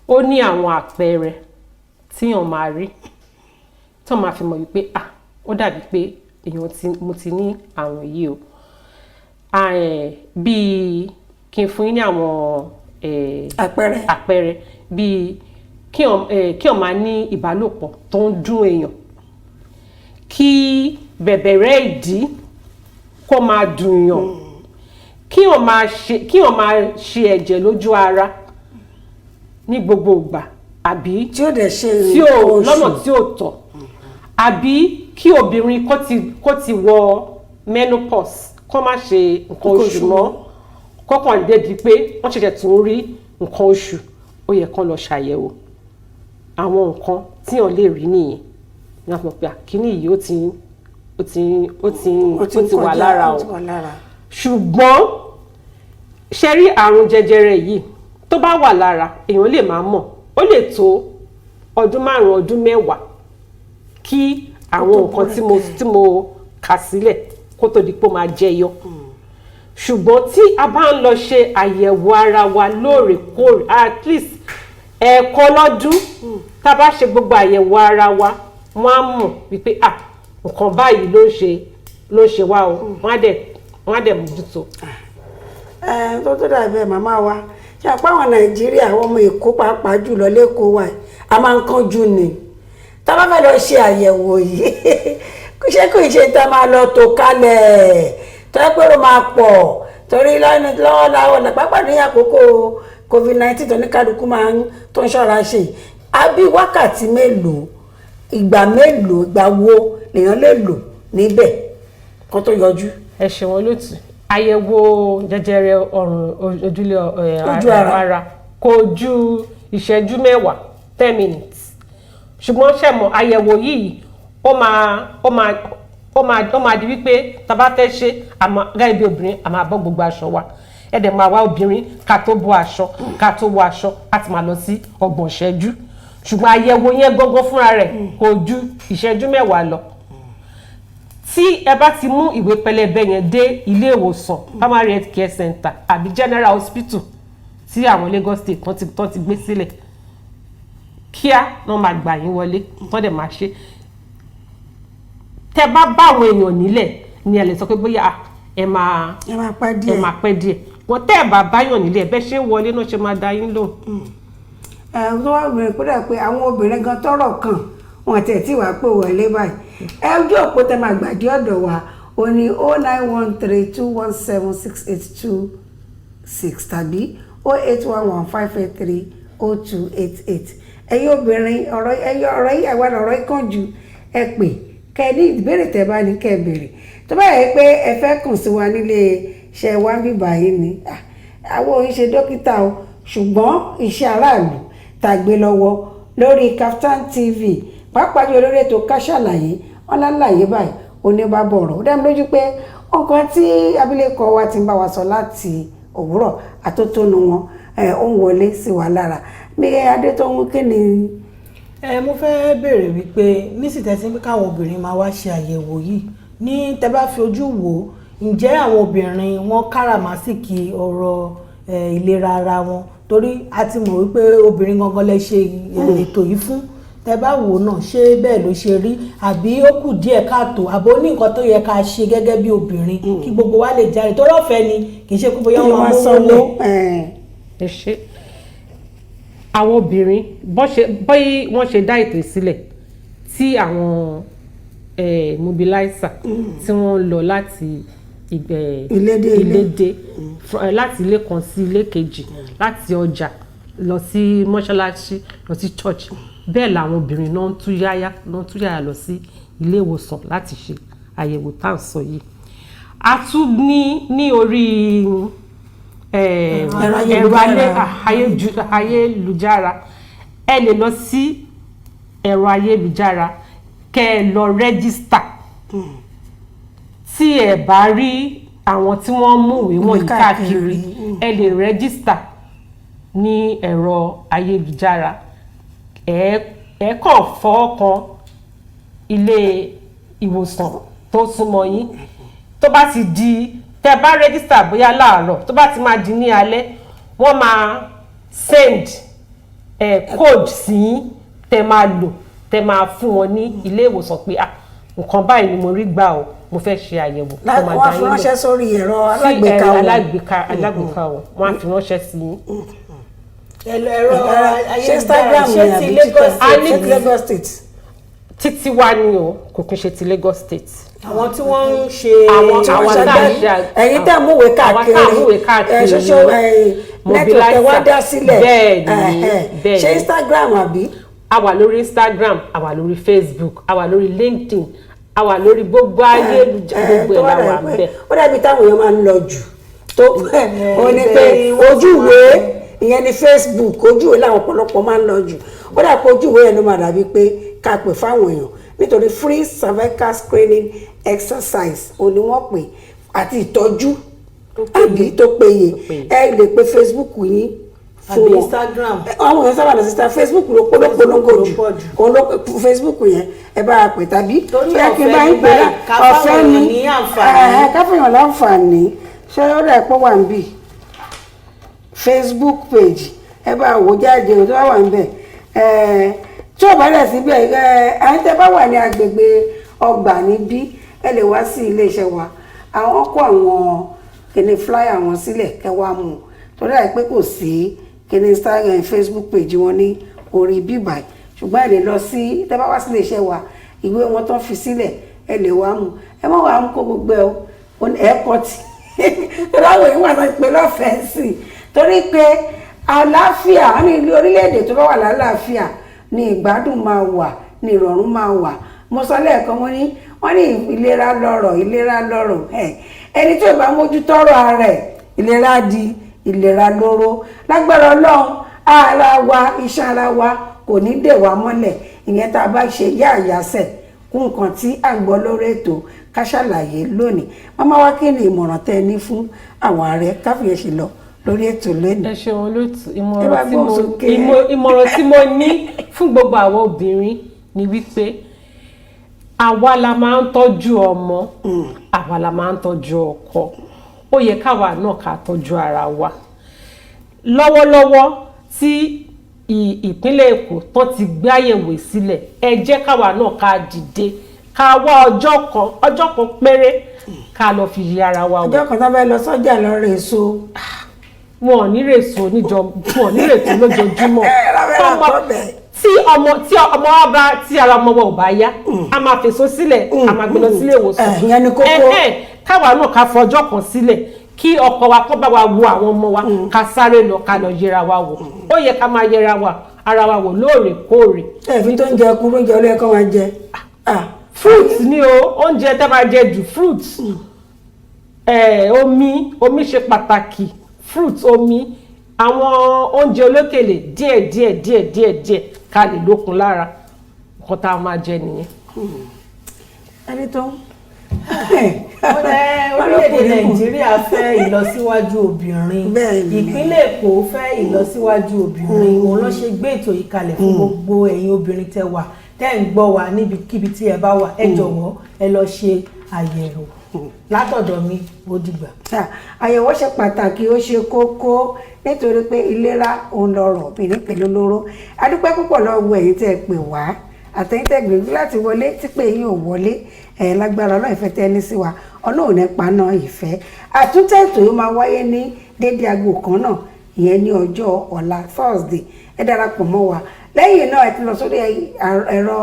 ó ní àwọn àpẹẹrẹ tíyàn máa rí tó máa fi mọ̀ wípé ó dàbí pé mo ti ní àrùn yìí o bíi kí n fún yín ní àwọn àpẹẹrẹ bíi kí o máa ní ìbálòpọ̀ tó ń dùn èèyàn kí bẹ̀bẹ̀rẹ̀ ìdí kó máa dùn yàn kí o máa ṣe ẹ̀jẹ̀ lójú ara ní gbogbo ìgbà àbí tí ó dẹ̀ ṣe lọ́nà tí ó tọ́ àbí kí obìnrin kó ti wọ menopause kó má ṣe nǹkan oṣù mọ́ kọ́kàn dédi pé wọ́n ṣẹ̀ṣẹ̀ tún rí nǹkan oṣù ó yẹ kán lọ ṣàyẹ̀wò àwọn nǹkan tí wọ́n lè rí nìyẹn ní wọ́n pè kíní yìí ó ti wà lára o ṣùgbọ́n ṣe rí àrùn jẹjẹrẹ yìí tó bá wà lára èèyàn lè máa mọ̀ ó lè tó ọdún 5 ọdún 10 kí àwọn nǹkan tí mo kà sílẹ̀ kó tó di pé ó máa jẹyọ ṣùgbọ́n tí a bá ń lọ ṣe àyẹ̀wò ara wa lóòrèkóòrè at least ẹ̀ẹ̀kan lọ́dún tá a bá ṣe gbogbo àyẹ̀wò ara wa wọ́n á mọ̀ wípé nǹkan báyìí ló ń ṣe wá o wọ́n á dẹ̀ mójútó. tó dàbí ẹ̀ màmá wa ṣe àpá àwọn Nàìjíríà àwọn ọmọ Èkó pàápàá jùlọ lẹ́kọ̀ọ́ wa a máa ń kánjú ni tá a bá fẹ́ lọ ṣe àyẹ̀wò yìí ṣé kò ṣe tá a máa lọ tó kalẹ̀ tó yẹ pé ó máa pọ̀ torí lọ́wọ́láwọ́ pápá ní àkókò COVID-19 tó ní kálukú máa ń tó ń ṣọ́ra ṣe àbí wákàtí mélòó ìgbà wo lèèyàn lè lò níbẹ̀ kó tó yọjú. ẹ ṣeun olóòtú àyẹ̀wò jẹjẹrẹ ojú ara kò ju ìṣẹ́jú 10 minutes ṣùgbọ́n ṣẹ̀mọ̀ àyẹ̀wò yìí ó máa di wípé tá bá fẹ́ ṣe gẹ́gẹ́ bí obìnrin a máa bọ́ gbogbo aṣọ wa ẹ̀dẹ̀ máa wá obìnrin ká tó bọ́ aṣọ ká tó wọ aṣọ láti máa lọ sí 30 ìṣẹ́jú ṣùgbọ́n àyẹ̀wò yẹn gangan fúnra rẹ̀ kò ju ìṣẹ́jú 10 lọ tí ẹ bá ti mú ìwé pẹlẹbẹ yẹn dé ilé ìwòsàn primary health care center àbí general hospital tí àwọn Lagos state tán ti gbé sílẹ̀ kíá náà máa gbà yín wọlé tán dẹ̀ máa ṣe tẹ bá bá àwọn èèyàn nílẹ̀ ni ẹ lè sọ pé bóyá ẹ máa pẹ́ díẹ̀ wọ́n tẹ́ ẹ̀ bá báyàn nílé ẹ̀ bẹ́ẹ̀ ṣe ń wọlé náà ṣe máa da yín lò. tó wá obìnrin kó dà pé àwọn obìnrin gan tọ́rọ̀ kàn wọn tẹ̀ tí wàá pè wọlé báyìí ojú òpó tẹ máa gbàdí ọ̀dọ̀ wa ó ní 09132176826 tàbí 08115830288 ẹ̀yin obìnrin ọ̀rọ̀ yìí àwọn ọ̀rọ̀ yìí kàn ju ẹ pè kẹ́ ẹ ní ìbéèrè tẹ́ bá ní kẹ́ ẹ béèrè tó bá yẹ pé ẹ fẹ́ kàn sí wa nílé iṣẹ́ wa bíbá yìí ni àwọn òun ṣe dókítà o ṣùgbọ́n iṣẹ́ aráàlú tàgbé lọ́wọ́ lórí Kaftan TV pàápàá jù lórí ètò Ká Sálàyé ọlálàyé báyìí oníbàbọ̀rọ̀ ó dá mi lójú pé nǹkan tí abilékọ wa ti ń bá wa sọ láti òwúrọ̀ àtótónu wọn ó ń wọlé sí wa lára bí Adétóun kí ni. Mo fẹ́ béèrè wípé nísìtẹ́sí pé káwọn obìnrin máa wá ṣe àyẹ̀wò yìí ní tẹ́ bá fi ojú wò ó ǹjẹ́ àwọn obìnrin wọn káràmásìkì ọ̀rọ̀ ìlera ara wọn torí a ti mọ̀ wípé obìnrin gangan lè ṣe ètò yìí fún tẹ́ bá wò náà ṣé bẹ́ẹ̀ ló ṣe rí àbí ó kù díẹ̀ káàtó àbó ní nǹkan tó yẹ ká ṣe gẹ́gẹ́ bí obìnrin kí gbogbo wa lè jáde tó rọ́ọ̀fẹ́ ni kì í ṣe kó bóyá wọn máa sanwó. ẹ ṣe àwọn obìnrin bọ́yì wọ́n ṣe dá ètò ìsílẹ̀ tí àwọn mobilizer tí wọ́n lọ láti ìlédè láti ilé kan sí ilé kejì láti ọjà lọ sí mọ́ṣáláṣí lọ sí church bẹ́ẹ̀ làwọn obìnrin náà ń túyáyá lọ sí ilé ìwòsàn láti ṣe àyẹ̀wò tá à ń sọ yìí. A tún ní orí ẹ̀rọ ayélujára ẹ lè lọ sí ẹ̀rọ ayélujára kẹ́ ẹ lọ rẹ́gísítà tí ẹ bá rí àwọn tí wọ́n mú ìwé wọ̀nyí káàkiri ẹ lè rẹ́gísítà ní ẹ̀rọ ayélujára ẹ kàn fọwọ́ kan ilé ìwòsàn tó súnmọ́ yín tó bá ti di tẹ́ bá rẹ́gísítà bóyá láàárọ̀ tó bá ti máa di ní alẹ́ wọ́n máa send code sí tẹ́ máa lò tẹ́ máa fún wọn ní ilé ìwòsàn pé nǹkan báyìí ni mo rí gbà o mo fẹ́ ṣe àyẹ̀wò. wọ́n fi ránṣẹ́ sórí ẹ̀rọ alágbèéká wọn wọ́n á fi ránṣẹ́ sí yín. ẹ̀rọ ṣe Instagram ni àbí Lagos State. títí wá ní o kò kí n ṣe ti Lagos State. àwọn tí wọ́n ń ṣe ẹ̀yin tẹ́ múwèé káàkiri ṣoṣo nẹ́tíwọ̀kì wá dá sílẹ̀ bẹ́ẹ̀ ṣe Instagram àbí. a wà lórí Instagram a wà lórí Facebook a wà lórí LinkedIn a wà lórí gbogbo ayélujára gbogbo ẹ̀ la wà bẹ́ẹ̀. ó dàbí táwọn èèyàn máa ń lọ jù tó ó ní pé ojúwe ìyẹn ní Facebook ojúwe làwọn ọ̀pọ̀lọpọ̀ máa ń lọ jù ó dà pé ojúwe yẹn ló máa dàbí pé ká pè fáwọn èèyàn nítorí free cervical screening exercise ò ní wọ́n pè àti ìtọ́jú àbí tó péye ẹ lè pe Facebook yín fún wọn Instagram àwọn èèyàn sábà lọ sí Facebook ló polongo jù òun ló Facebook yẹn ẹ bá a pè tàbí kí n bá ń pè ọ̀fẹ́ ní káfíńyàn láǹfààní ṣé ó rẹ̀ pọ̀ wà ń bì Facebook page ẹ bá wò jáde tó bá wà ń bẹ̀ tí ó bá rẹ̀ síbẹ̀ àwọn tẹ́ bá wà ní agbègbè ọgbà níbí ẹ lè wá sí iléeṣẹ́ wa àwọn kó àwọn kìnìún flyer wọn sílẹ̀ kẹwàá mú torí àìpé kò sí kìnìún Instagram Facebook page wọn ní orí bíbà ṣùgbọ́n ẹ lè lọ sí tẹ́ bá wá sí iléeṣẹ́ wa ìwé wọn tó fi sílẹ̀ ẹ lè wá mú ẹ má wàá mú kó gbogbo ẹ kọ́ tí láwọn èèyàn wà pé lọ́fẹ̀ẹ́ sí torí pé àlàáfíà ní ilé orílẹ̀-èdè tó bá wà lálàáfíà ní ìgbádùn máa wà ní ìrọ̀rùn máa wà mo sọ lẹ́ẹ̀kan wọ́n ní ìlera lọ́rọ̀ ẹni tí ò bá mójútọ́rọ̀ ara ẹ̀ ìlera di ìlera lóró lágbára Ọlọ́run ara wa iṣan ara wa kò ní dè wá mọ́lẹ̀ ìyẹn tá a bá ṣe yá àyàsẹ̀ kún nǹkan tí à ń gbọ́ lórí ètò Ká Sálàyé lónìí màmá wa kí ni ìmọ̀ràn tẹ́ ẹ ní fún àwọn ààrẹ káfíńyè ṣe lọ lórí ètò lónìí. ẹ ṣeun olóòtú ìmọ̀ràn tí mo ní fún gbogbo àwọn obìnrin ni wípé àwa la máa ń tọ́jú ọmọ àwa la máa ń tọ́jú ọkọ ó yẹ káwa náà ká tọ́jú ara wa lọ́wọ́lọ́wọ́ tí ìpínlẹ̀ Èkó tó ti gbé àyẹ̀wò sílẹ̀ ẹ jẹ́ káwa náà ká dìde ká wá ọjọ́ kan péré ká lọ fi yẹ ara wa wò. ọjọ́ kan tó fẹ́ lọ sọ́jà lọ rè so. wọn ò ní rèso lójoojúmọ́ tí ọmọ wa bá tí ara ọmọ wa ò bá yá a máa fèso sílẹ̀ a máa gbé lọ sílé ìwòsàn ìyẹn ni kókó. káwa náà ká fọjọ́ kan sílẹ̀ kí ọkọ wa kó bá wa wo àwọn ọmọ wa ká sáré lọ ká lọ yẹra wa wò ó yẹ ká máa yẹra wa ara wa wò lóòrèkóòrè. ẹ̀fín tó ń jẹ kúrú oúnjẹ olóyè kan máa jẹ. fruit ni o oúnjẹ tẹ́ máa jẹ jù fruit omi ṣe pàtàkì fruit omi àwọn oúnjẹ olókèlè díẹ̀ ká lè lókun lára nǹkan tá a máa jẹ nìyẹn. ẹni tó orílẹ̀-èdè Nàìjíríà fẹ́ ìlọsíwájú obìnrin ìpínlẹ̀ Èkó fẹ́ ìlọsíwájú obìnrin òun ló ṣe gbé ètò yìí kalẹ̀ fún gbogbo ẹ̀yin obìnrin tẹ́ wà tẹ́ ń gbọ́ wa níbikíbi tí ẹ bá wà ẹ jọ̀wọ́ ẹ lọ ṣe àyẹ̀wò látọ̀dọ̀ mi ó dìgbà. àyẹ̀wò ṣe pàtàkì ó ṣe kókó nítorí pé ìlera òun lọrọ̀ obìnrin pẹ̀lú lóró adúpẹ́ púpọ̀ lọ́wọ́ ẹ̀yin tẹ́ ẹ pè wá àtẹ̀yìn tẹ́ gbìyànjú láti wọlé tí pé yín ò wọlé lágbára Ọlọ́run ìfẹ́ tẹ́ ní sí wa Ọlọ́run ní paná ìfẹ́ àtúntẹ̀ ètò yóò máa wáyé ní déédéé aago kan náà ìyẹn ní ọjọ́ ọ̀la Thursday ẹ darapọ̀ mọ́ wa lẹ́yìn náà ẹ ti lọ sórí ẹ̀rọ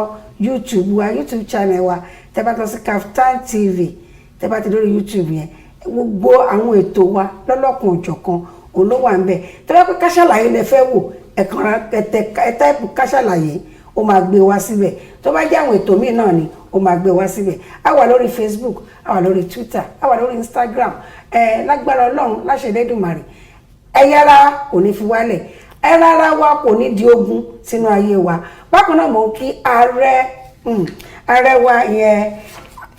YouTube channel wa tẹ́ bá lọ sí Kaftan TV tẹ́ bá ti lórí YouTube yẹn gbogbo àwọn ètò wa lọ́lọ́kan òjọ̀kan òun ló wà ń bẹ̀ tẹ́ bá pé Ká Sálàyé lẹ fẹ́ wò ẹ táìpù Ká Sálàyé ó máa gbé wá síbẹ̀ tó bá jẹ́ àwọn ètò míì náà ni ó máa gbé wá síbẹ̀ a wà lórí Facebook a wà lórí Twitter a wà lórí Instagram lágbára Ọlọ́run láṣẹ Elédùmarè ẹ̀yára kò ní fi wálẹ̀ ẹ̀rára wa kò ní di ogun sínú ayé wa bákan náà mọ̀ kí ààrẹ wa yẹn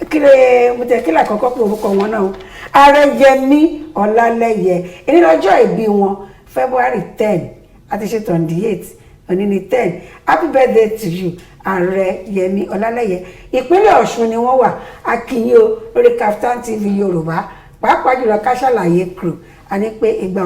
kílẹ̀ àkọ́kọ́ pé orúkọ wọn náà ààrẹ Yẹmí Ọlálẹ́yẹ èyí lọ́jọ́ ìbí wọn February 10 àti ṣe 28 òní ní 10 happy birthday to you ààrẹ Yẹmí Ọlálẹ́yẹ ìpínlẹ̀ Ọ̀ṣun ni wọ́n wà akínyìn o lórí Kaftan TV Yorùbá pàápàá jùlọ Ká Sálàyé crew a ní pé ìgbà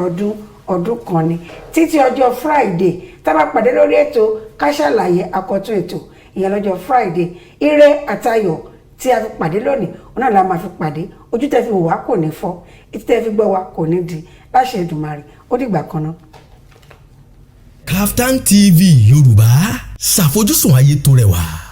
ọdún kan ni títí ọjọ́ Friday tá a bá pàdé lórí ètò Ká Sálàyé àkọ́tún ètò ìyẹn lọ́jọ́ Friday ire àtayọ̀ tí a fi pàdé lónìí òun náà la máa fi pàdé ojú tẹ́ fi wò wá kò ní fọ́ etí tẹ́ fi gbọ́ wá kò ní di láṣẹ Èdùmàrè ó dìgbà kan náà. Kaftan TV Yorùbá ṣàfojúsùn ayé tó rẹwà.